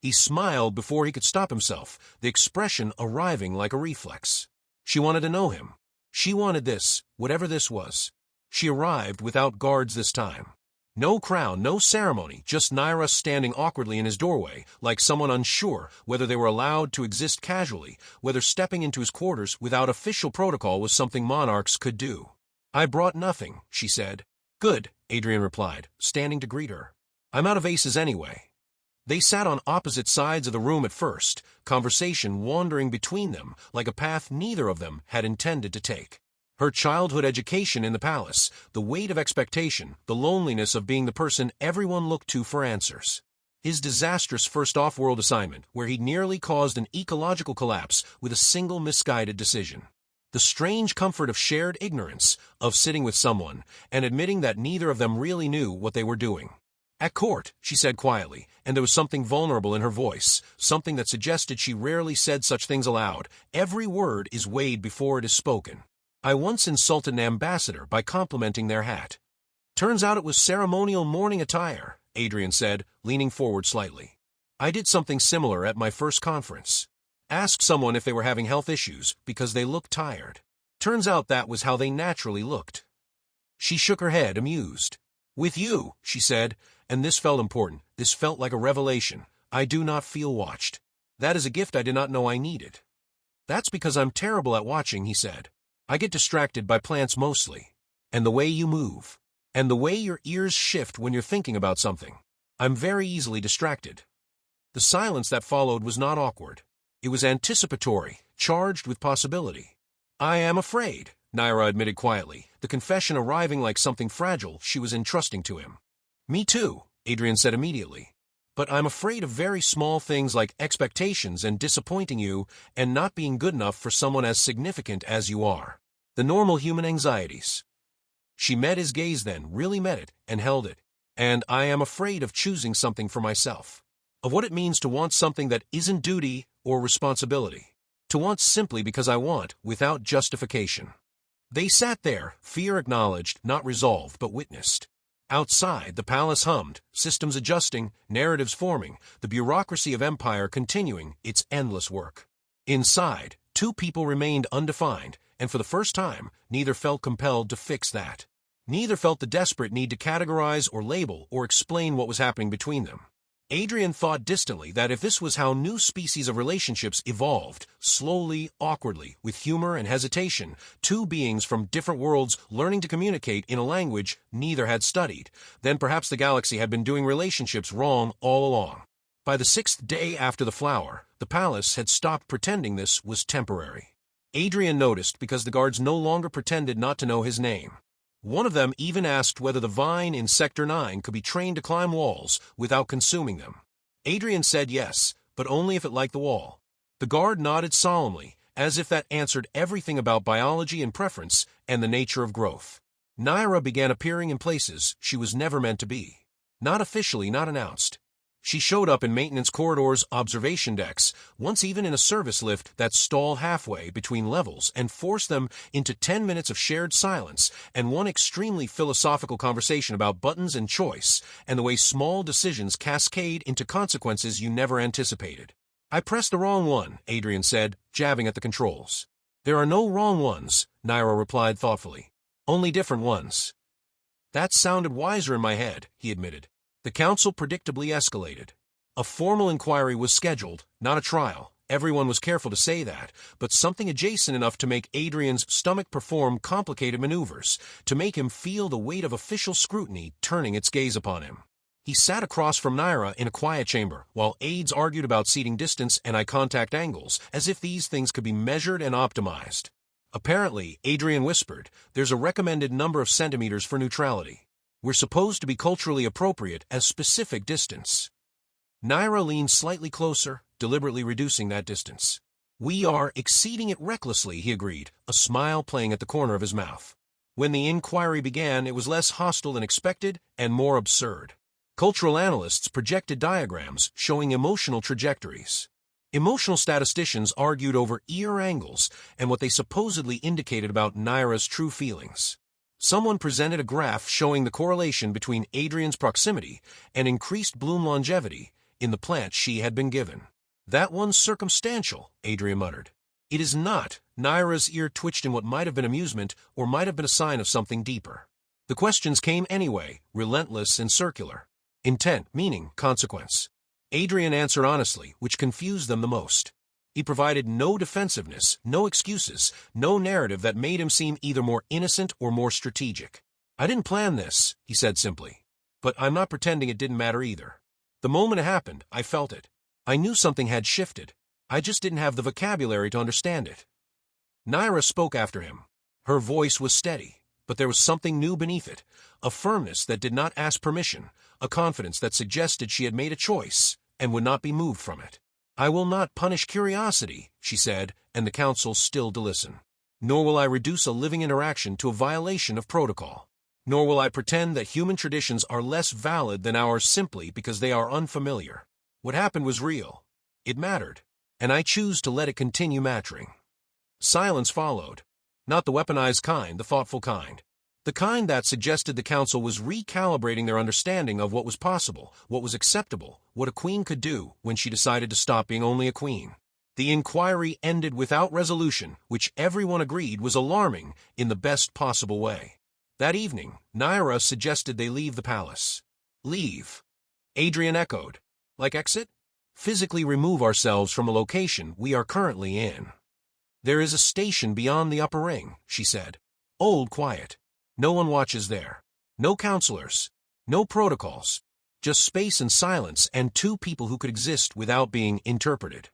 He smiled before he could stop himself, the expression arriving like a reflex. She wanted to know him. She wanted this, whatever this was. She arrived without guards this time. No crown, no ceremony, just Naira standing awkwardly in his doorway, like someone unsure whether they were allowed to exist casually, whether stepping into his quarters without official protocol was something monarchs could do. "I brought nothing," she said. "Good," Adrian replied, standing to greet her. "I'm out of aces anyway." They sat on opposite sides of the room at first, conversation wandering between them like a path neither of them had intended to take. Her childhood education in the palace, the weight of expectation, the loneliness of being the person everyone looked to for answers. His disastrous first off-world assignment, where he'd nearly caused an ecological collapse with a single misguided decision. The strange comfort of shared ignorance, of sitting with someone, and admitting that neither of them really knew what they were doing. "At court," she said quietly, and there was something vulnerable in her voice, something that suggested she rarely said such things aloud. "Every word is weighed before it is spoken. I once insulted an ambassador by complimenting their hat. Turns out it was ceremonial morning attire," Adrian said, leaning forward slightly. "I did something similar at my first conference. Asked someone if they were having health issues because they looked tired. Turns out that was how they naturally looked." She shook her head, amused. "With you," she said, and this felt important, this felt like a revelation. "I do not feel watched. That is a gift I did not know I needed." "That's because I'm terrible at watching," he said. "I get distracted by plants mostly. And the way you move. And the way your ears shift when you're thinking about something. I'm very easily distracted." The silence that followed was not awkward. It was anticipatory, charged with possibility. "I am afraid," Naira admitted quietly, the confession arriving like something fragile she was entrusting to him. "Me too," Adrian said immediately. "But I'm afraid of very small things like expectations and disappointing you and not being good enough for someone as significant as you are. The normal human anxieties." She met his gaze then, really met it, and held it. "And I am afraid of choosing something for myself. Of what it means to want something that isn't duty or responsibility. To want simply because I want, without justification." They sat there, fear acknowledged, not resolved, but witnessed. Outside, the palace hummed, systems adjusting, narratives forming, the bureaucracy of empire continuing its endless work. Inside, two people remained undefined, and for the first time, neither felt compelled to fix that. Neither felt the desperate need to categorize or label or explain what was happening between them. Adrian thought distantly that if this was how new species of relationships evolved, slowly, awkwardly, with humor and hesitation, two beings from different worlds learning to communicate in a language neither had studied, then perhaps the galaxy had been doing relationships wrong all along. By the 6th day after the flower, the palace had stopped pretending this was temporary. Adrian noticed because the guards no longer pretended not to know his name. One of them even asked whether the vine in Sector 9 could be trained to climb walls without consuming them. Adrian said yes, but only if it liked the wall. The guard nodded solemnly, as if that answered everything about biology and preference and the nature of growth. Naira began appearing in places she was never meant to be. Not officially, not announced. She showed up in maintenance corridors, observation decks, once even in a service lift that stalled halfway between levels and forced them into 10 minutes of shared silence and one extremely philosophical conversation about buttons and choice and the way small decisions cascade into consequences you never anticipated. "I pressed the wrong one," Adrian said, jabbing at the controls. "There are no wrong ones," Naira replied thoughtfully. "Only different ones." "That sounded wiser in my head," he admitted. The council predictably escalated. A formal inquiry was scheduled, not a trial. Everyone was careful to say that, but something adjacent enough to make Adrian's stomach perform complicated maneuvers, to make him feel the weight of official scrutiny turning its gaze upon him. He sat across from Naira in a quiet chamber, while aides argued about seating distance and eye contact angles, as if these things could be measured and optimized. Apparently, Adrian whispered, "There's a recommended number of centimeters for neutrality. We're supposed to be culturally appropriate as specific distance." Naira leaned slightly closer, deliberately reducing that distance. "We are exceeding it recklessly," he agreed, a smile playing at the corner of his mouth. When the inquiry began, it was less hostile than expected and more absurd. Cultural analysts projected diagrams showing emotional trajectories. Emotional statisticians argued over ear angles and what they supposedly indicated about Naira's true feelings. Someone presented a graph showing the correlation between Adrian's proximity and increased bloom longevity in the plant she had been given. "That one's circumstantial," Adrian muttered. "It is not." Naira's ear twitched in what might have been amusement or might have been a sign of something deeper. The questions came anyway, relentless and circular. Intent, meaning, consequence. Adrian answered honestly, which confused them the most. He provided no defensiveness, no excuses, no narrative that made him seem either more innocent or more strategic. "I didn't plan this," he said simply. "But I'm not pretending it didn't matter either. The moment it happened, I felt it. I knew something had shifted. I just didn't have the vocabulary to understand it." Naira spoke after him. Her voice was steady, but there was something new beneath it, a firmness that did not ask permission, a confidence that suggested she had made a choice and would not be moved from it. "I will not punish curiosity," she said, and the council stilled to listen. "Nor will I reduce a living interaction to a violation of protocol. Nor will I pretend that human traditions are less valid than ours simply because they are unfamiliar. What happened was real. It mattered, and I choose to let it continue mattering." Silence followed. Not the weaponized kind, the thoughtful kind. The kind that suggested the council was recalibrating their understanding of what was possible, what was acceptable, what a queen could do when she decided to stop being only a queen. The inquiry ended without resolution, which everyone agreed was alarming in the best possible way. That evening, Naira suggested they leave the palace. "Leave?" Adrian echoed. "Like exit?" "Physically remove ourselves from a location we are currently in." "There is a station beyond the upper ring," she said. "Old, quiet. No one watches there. No counselors. No protocols. Just space and silence and two people who could exist without being interpreted."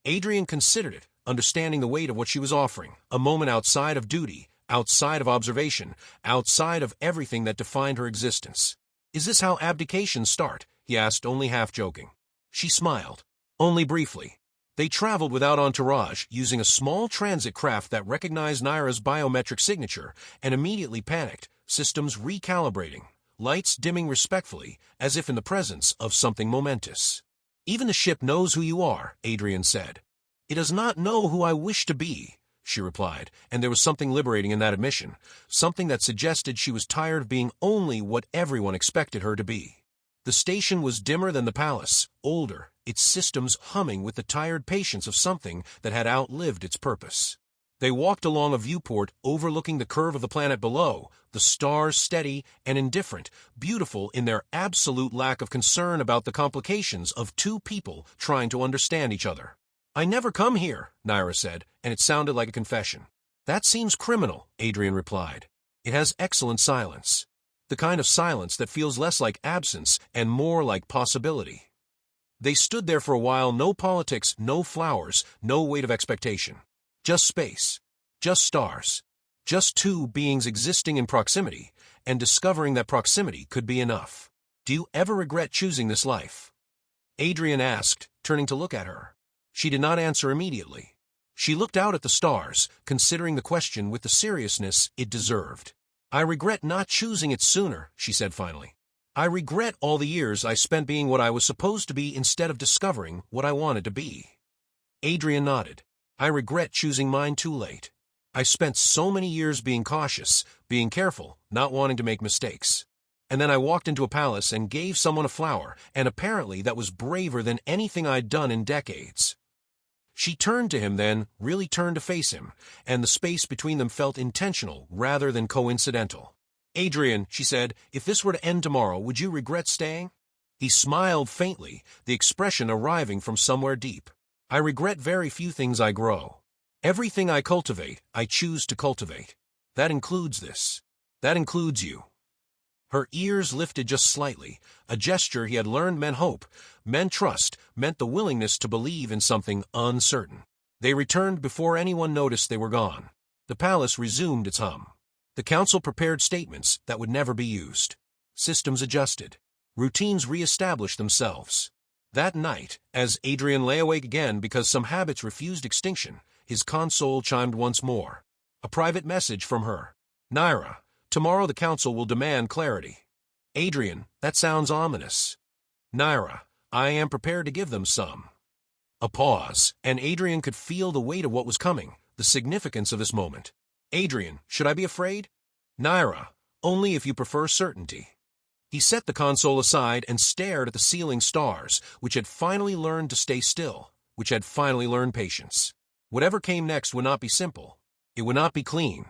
Adrian considered it, understanding the weight of what she was offering, a moment outside of duty, outside of observation, outside of everything that defined her existence. "Is this how abdications start?" he asked, only half joking. She smiled. "Only briefly." They traveled without entourage, using a small transit craft that recognized Naira's biometric signature and immediately panicked, systems recalibrating, lights dimming respectfully, as if in the presence of something momentous. "Even the ship knows who you are," Adrian said. "It does not know who I wish to be," she replied, and there was something liberating in that admission, something that suggested she was tired of being only what everyone expected her to be. The station was dimmer than the palace, older, its systems humming with the tired patience of something that had outlived its purpose. They walked along a viewport overlooking the curve of the planet below, the stars steady and indifferent, beautiful in their absolute lack of concern about the complications of two people trying to understand each other. "I never come here," Naira said, and it sounded like a confession. "That seems criminal," Adrian replied. "It has excellent silence. The kind of silence that feels less like absence and more like possibility." They stood there for a while, no politics, no flowers, no weight of expectation. Just space. Just stars. Just two beings existing in proximity, and discovering that proximity could be enough. "Do you ever regret choosing this life?" Adrian asked, turning to look at her. She did not answer immediately. She looked out at the stars, considering the question with the seriousness it deserved. "I regret not choosing it sooner," she said finally. "I regret all the years I spent being what I was supposed to be instead of discovering what I wanted to be." Adrian nodded. "I regret choosing mine too late. I spent so many years being cautious, being careful, not wanting to make mistakes. And then I walked into a palace and gave someone a flower, and apparently that was braver than anything I'd done in decades." She turned to him then, really turned to face him, and the space between them felt intentional rather than coincidental. "Adrian," she said, "if this were to end tomorrow, would you regret staying?" He smiled faintly, the expression arriving from somewhere deep. "I regret very few things I grow. Everything I cultivate, I choose to cultivate. That includes this. That includes you." Her ears lifted just slightly, a gesture he had learned meant hope, meant trust, meant the willingness to believe in something uncertain. They returned before anyone noticed they were gone. The palace resumed its hum. The council prepared statements that would never be used. Systems adjusted. Routines re-established themselves. That night, as Adrian lay awake again because some habits refused extinction, his console chimed once more. A private message from her. "Naira, tomorrow the council will demand clarity." "Adrian, that sounds ominous." "Naira, I am prepared to give them some." A pause, and Adrian could feel the weight of what was coming, the significance of this moment. "Adrian, should I be afraid?" "Naira, only if you prefer certainty." He set the console aside and stared at the ceiling stars, which had finally learned to stay still, which had finally learned patience. Whatever came next would not be simple. It would not be clean.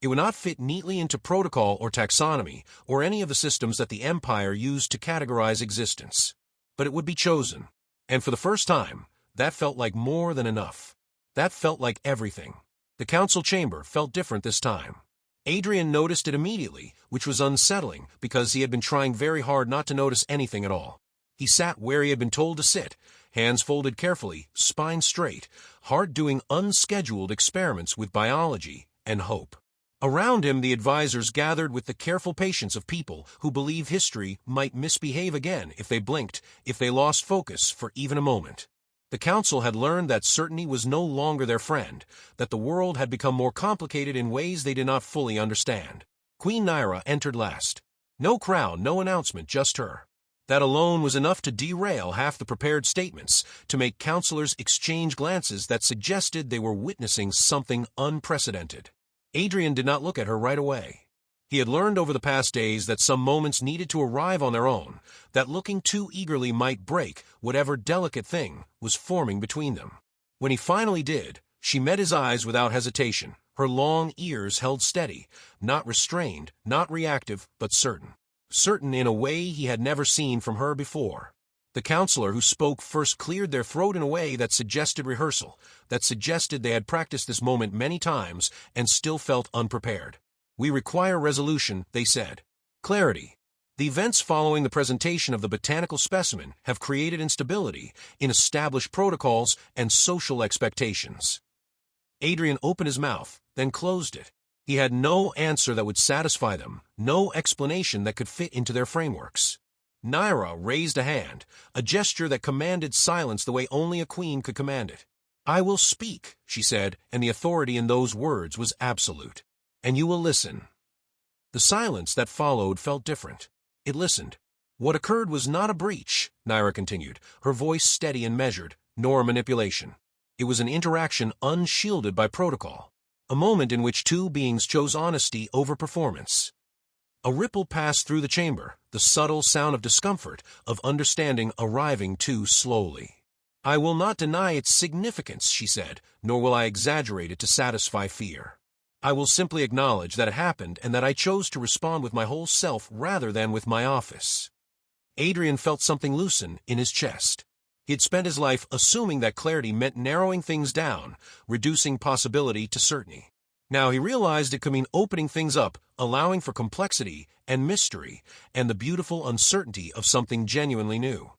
It would not fit neatly into protocol or taxonomy or any of the systems that the Empire used to categorize existence. But it would be chosen. And for the first time, that felt like more than enough. That felt like everything. The council chamber felt different this time. Adrian noticed it immediately, which was unsettling because he had been trying very hard not to notice anything at all. He sat where he had been told to sit, hands folded carefully, spine straight, heart doing unscheduled experiments with biology and hope. Around him, the advisors gathered with the careful patience of people who believe history might misbehave again if they blinked, if they lost focus for even a moment. The council had learned that certainty was no longer their friend, that the world had become more complicated in ways they did not fully understand. Queen Naira entered last. No crown, no announcement, just her. That alone was enough to derail half the prepared statements, to make counselors exchange glances that suggested they were witnessing something unprecedented. Adrian did not look at her right away. He had learned over the past days that some moments needed to arrive on their own, that looking too eagerly might break whatever delicate thing was forming between them. When he finally did, she met his eyes without hesitation, her long ears held steady, not restrained, not reactive, but certain. Certain in a way he had never seen from her before. The counselor who spoke first cleared their throat in a way that suggested rehearsal, that suggested they had practiced this moment many times and still felt unprepared. "We require resolution," they said. "Clarity. The events following the presentation of the botanical specimen have created instability in established protocols and social expectations." Adrian opened his mouth, then closed it. He had no answer that would satisfy them, no explanation that could fit into their frameworks. Naira raised a hand, a gesture that commanded silence the way only a queen could command it. "I will speak," she said, and the authority in those words was absolute. "And you will listen." The silence that followed felt different. It listened. "What occurred was not a breach," Naira continued, her voice steady and measured, nor manipulation. "It was an interaction unshielded by protocol, a moment in which two beings chose honesty over performance." A ripple passed through the chamber, the subtle sound of discomfort, of understanding arriving too slowly. "I will not deny its significance," she said, "nor will I exaggerate it to satisfy fear. I will simply acknowledge that it happened and that I chose to respond with my whole self rather than with my office." Adrian felt something loosen in his chest. He had spent his life assuming that clarity meant narrowing things down, reducing possibility to certainty. Now he realized it could mean opening things up, allowing for complexity and mystery and the beautiful uncertainty of something genuinely new.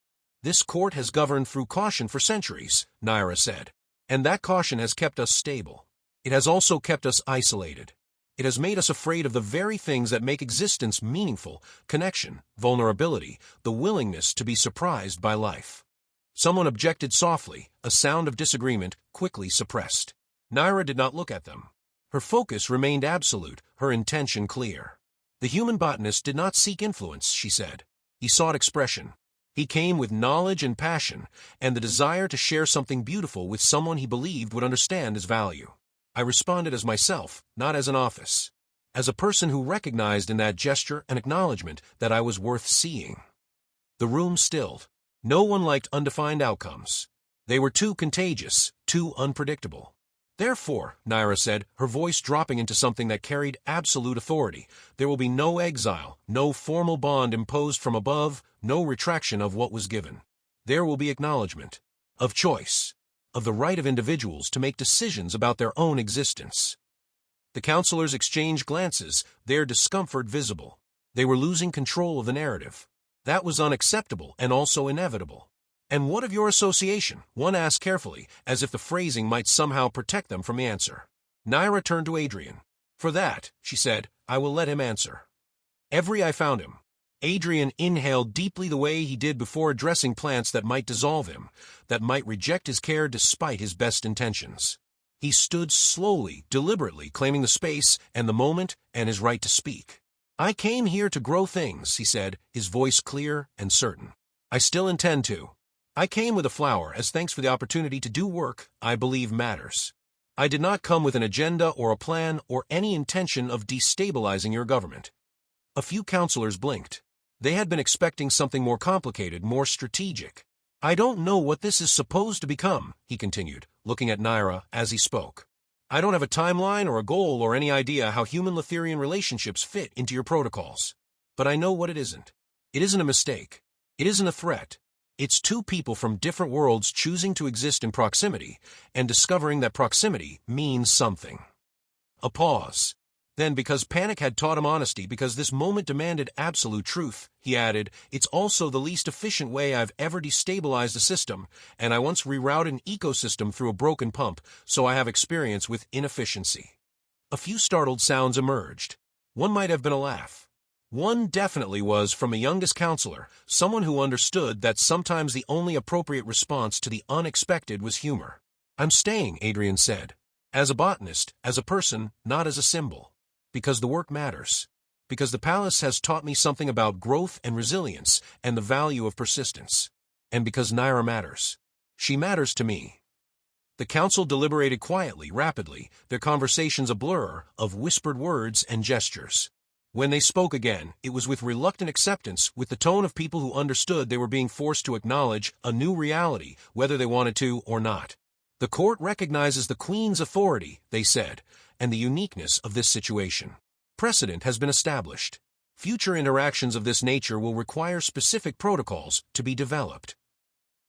"This court has governed through caution for centuries," Naira said, "and that caution has kept us stable. It has also kept us isolated. It has made us afraid of the very things that make existence meaningful: connection, vulnerability, the willingness to be surprised by life." Someone objected softly, a sound of disagreement quickly suppressed. Naira did not look at them. Her focus remained absolute, her intention clear. "The human botanist did not seek influence," she said. "He sought expression. He came with knowledge and passion, and the desire to share something beautiful with someone he believed would understand his value. I responded as myself, not as an office. As a person who recognized in that gesture an acknowledgement that I was worth seeing." The room stilled. No one liked undefined outcomes. They were too contagious, too unpredictable. "Therefore," Naira said, her voice dropping into something that carried absolute authority, "there will be no exile, no formal bond imposed from above, no retraction of what was given. There will be acknowledgement of choice, of the right of individuals to make decisions about their own existence." The counselors exchanged glances, their discomfort visible. They were losing control of the narrative. That was unacceptable and also inevitable. "And what of your association?" one asked carefully, as if the phrasing might somehow protect them from the answer. Naira turned to Adrian. "For that," she said, "I will let him answer." I found him." Adrian inhaled deeply the way he did before addressing plants that might dissolve him, that might reject his care despite his best intentions. He stood slowly, deliberately, claiming the space and the moment and his right to speak. "I came here to grow things," he said, his voice clear and certain. "I still intend to. I came with a flower as thanks for the opportunity to do work I believe matters. I did not come with an agenda or a plan or any intention of destabilizing your government." A few counselors blinked. They had been expecting something more complicated, more strategic. "I don't know what this is supposed to become," he continued, looking at Naira as he spoke. I don't have a timeline or a goal or any idea how human-Letherian relationships fit into your protocols. But I know what it isn't. It isn't a mistake. It isn't a threat. It's two people from different worlds choosing to exist in proximity and discovering that proximity means something. A pause. Then, because panic had taught him honesty, because this moment demanded absolute truth, he added, it's also the least efficient way I've ever destabilized a system, and I once rerouted an ecosystem through a broken pump, so I have experience with inefficiency. A few startled sounds emerged. One might have been a laugh. One definitely was from a youngest counselor, someone who understood that sometimes the only appropriate response to the unexpected was humor. I'm staying, Adrian said. As a botanist, as a person, not as a symbol. Because the work matters. Because the palace has taught me something about growth and resilience and the value of persistence. And because Naira matters. She matters to me. The council deliberated quietly, rapidly, their conversations a blur of whispered words and gestures. When they spoke again, it was with reluctant acceptance, with the tone of people who understood they were being forced to acknowledge a new reality, whether they wanted to or not. The court recognizes the Queen's authority, they said, and the uniqueness of this situation. Precedent has been established. Future interactions of this nature will require specific protocols to be developed.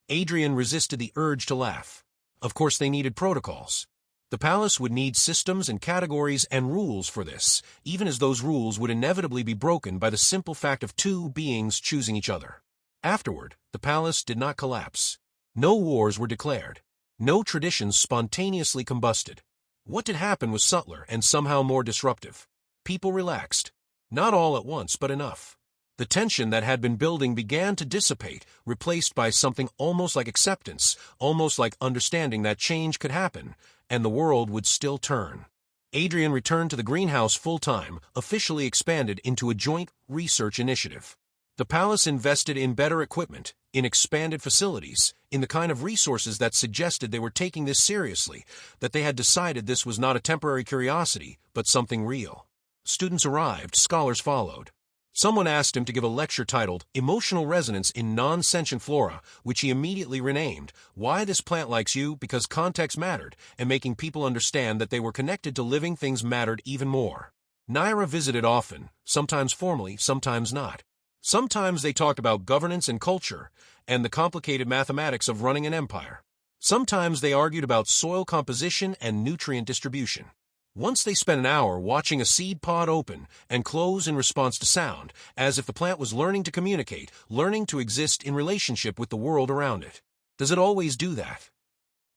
Adrian resisted the urge to laugh. Of course they needed protocols. The palace would need systems and categories and rules for this, even as those rules would inevitably be broken by the simple fact of two beings choosing each other. Afterward, the palace did not collapse. No wars were declared. No traditions spontaneously combusted. What did happen was subtler and somehow more disruptive. People relaxed. Not all at once, but enough. The tension that had been building began to dissipate, replaced by something almost like acceptance, almost like understanding that change could happen, and the world would still turn. Adrian returned to the greenhouse full-time, officially expanded into a joint research initiative. The palace invested in better equipment, in expanded facilities, in the kind of resources that suggested they were taking this seriously, that they had decided this was not a temporary curiosity, but something real. Students arrived, scholars followed. Someone asked him to give a lecture titled Emotional Resonance in Non-Sentient Flora, which he immediately renamed, Why This Plant Likes You, because context mattered, and making people understand that they were connected to living things mattered even more. Naira visited often, sometimes formally, sometimes not. Sometimes they talked about governance and culture, and the complicated mathematics of running an empire. Sometimes they argued about soil composition and nutrient distribution. Once they spent an hour watching a seed pod open and close in response to sound, as if the plant was learning to communicate, learning to exist in relationship with the world around it. Does it always do that?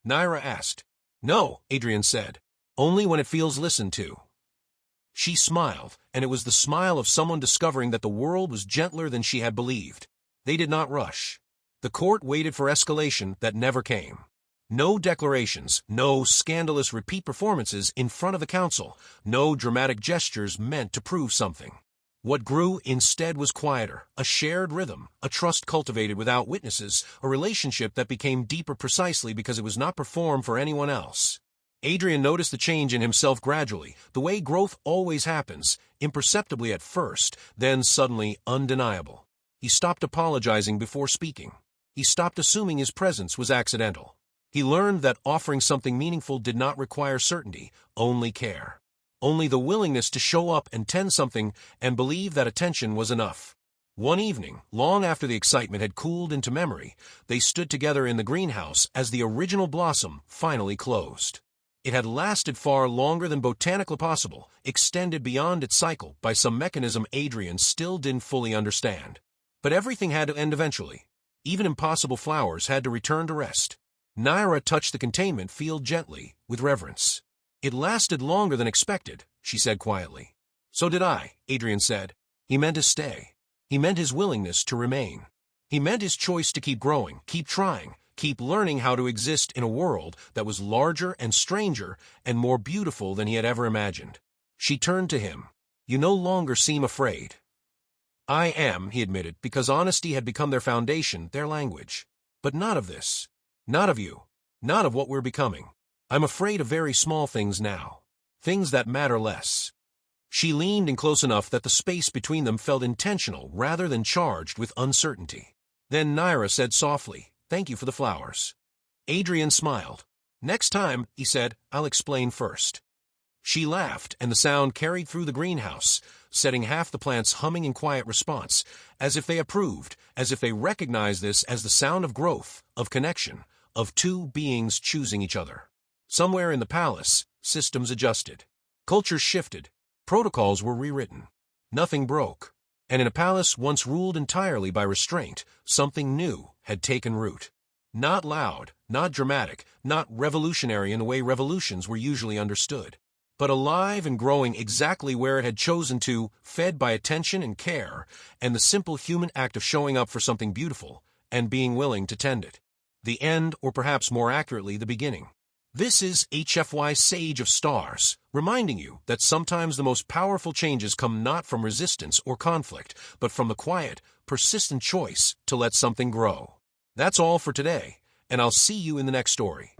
Naira asked. No, Adrian said. Only when it feels listened to. She smiled, and it was the smile of someone discovering that the world was gentler than she had believed. They did not rush. The court waited for escalation that never came. No declarations, no scandalous repeat performances in front of the council, no dramatic gestures meant to prove something. What grew instead was quieter, a shared rhythm, a trust cultivated without witnesses, a relationship that became deeper precisely because it was not performed for anyone else. Adrian noticed the change in himself gradually, the way growth always happens, imperceptibly at first, then suddenly undeniable. He stopped apologizing before speaking. He stopped assuming his presence was accidental. He learned that offering something meaningful did not require certainty, only care. Only the willingness to show up and tend something and believe that attention was enough. One evening, long after the excitement had cooled into memory, they stood together in the greenhouse as the original blossom finally closed. It had lasted far longer than botanically possible, extended beyond its cycle by some mechanism Adrian still didn't fully understand. But everything had to end eventually. Even impossible flowers had to return to rest. Naira touched the containment field gently, with reverence. It lasted longer than expected, she said quietly. So did I, Adrian said. He meant his stay. He meant his willingness to remain. He meant his choice to keep growing, keep trying, keep learning how to exist in a world that was larger and stranger and more beautiful than he had ever imagined. She turned to him. You no longer seem afraid. I am, he admitted, because honesty had become their foundation, their language. But not of this. Not of you. Not of what we're becoming. I'm afraid of very small things now. Things that matter less. She leaned in close enough that the space between them felt intentional rather than charged with uncertainty. Then Naira said softly, Thank you for the flowers. Adrian smiled. "Next time," he said, "I'll explain first." She laughed, and the sound carried through the greenhouse, setting half the plants humming in quiet response, as if they approved, as if they recognized this as the sound of growth, of connection, of two beings choosing each other. Somewhere in the palace, systems adjusted. Cultures shifted. Protocols were rewritten. Nothing broke. And in a palace once ruled entirely by restraint, something new had taken root. Not loud, not dramatic, not revolutionary in the way revolutions were usually understood, but alive and growing exactly where it had chosen to, fed by attention and care, and the simple human act of showing up for something beautiful and being willing to tend it. The end, or perhaps more accurately, the beginning. This is HFY Sage of Stars, reminding you that sometimes the most powerful changes come not from resistance or conflict, but from the quiet, persistent choice to let something grow. That's all for today, and I'll see you in the next story.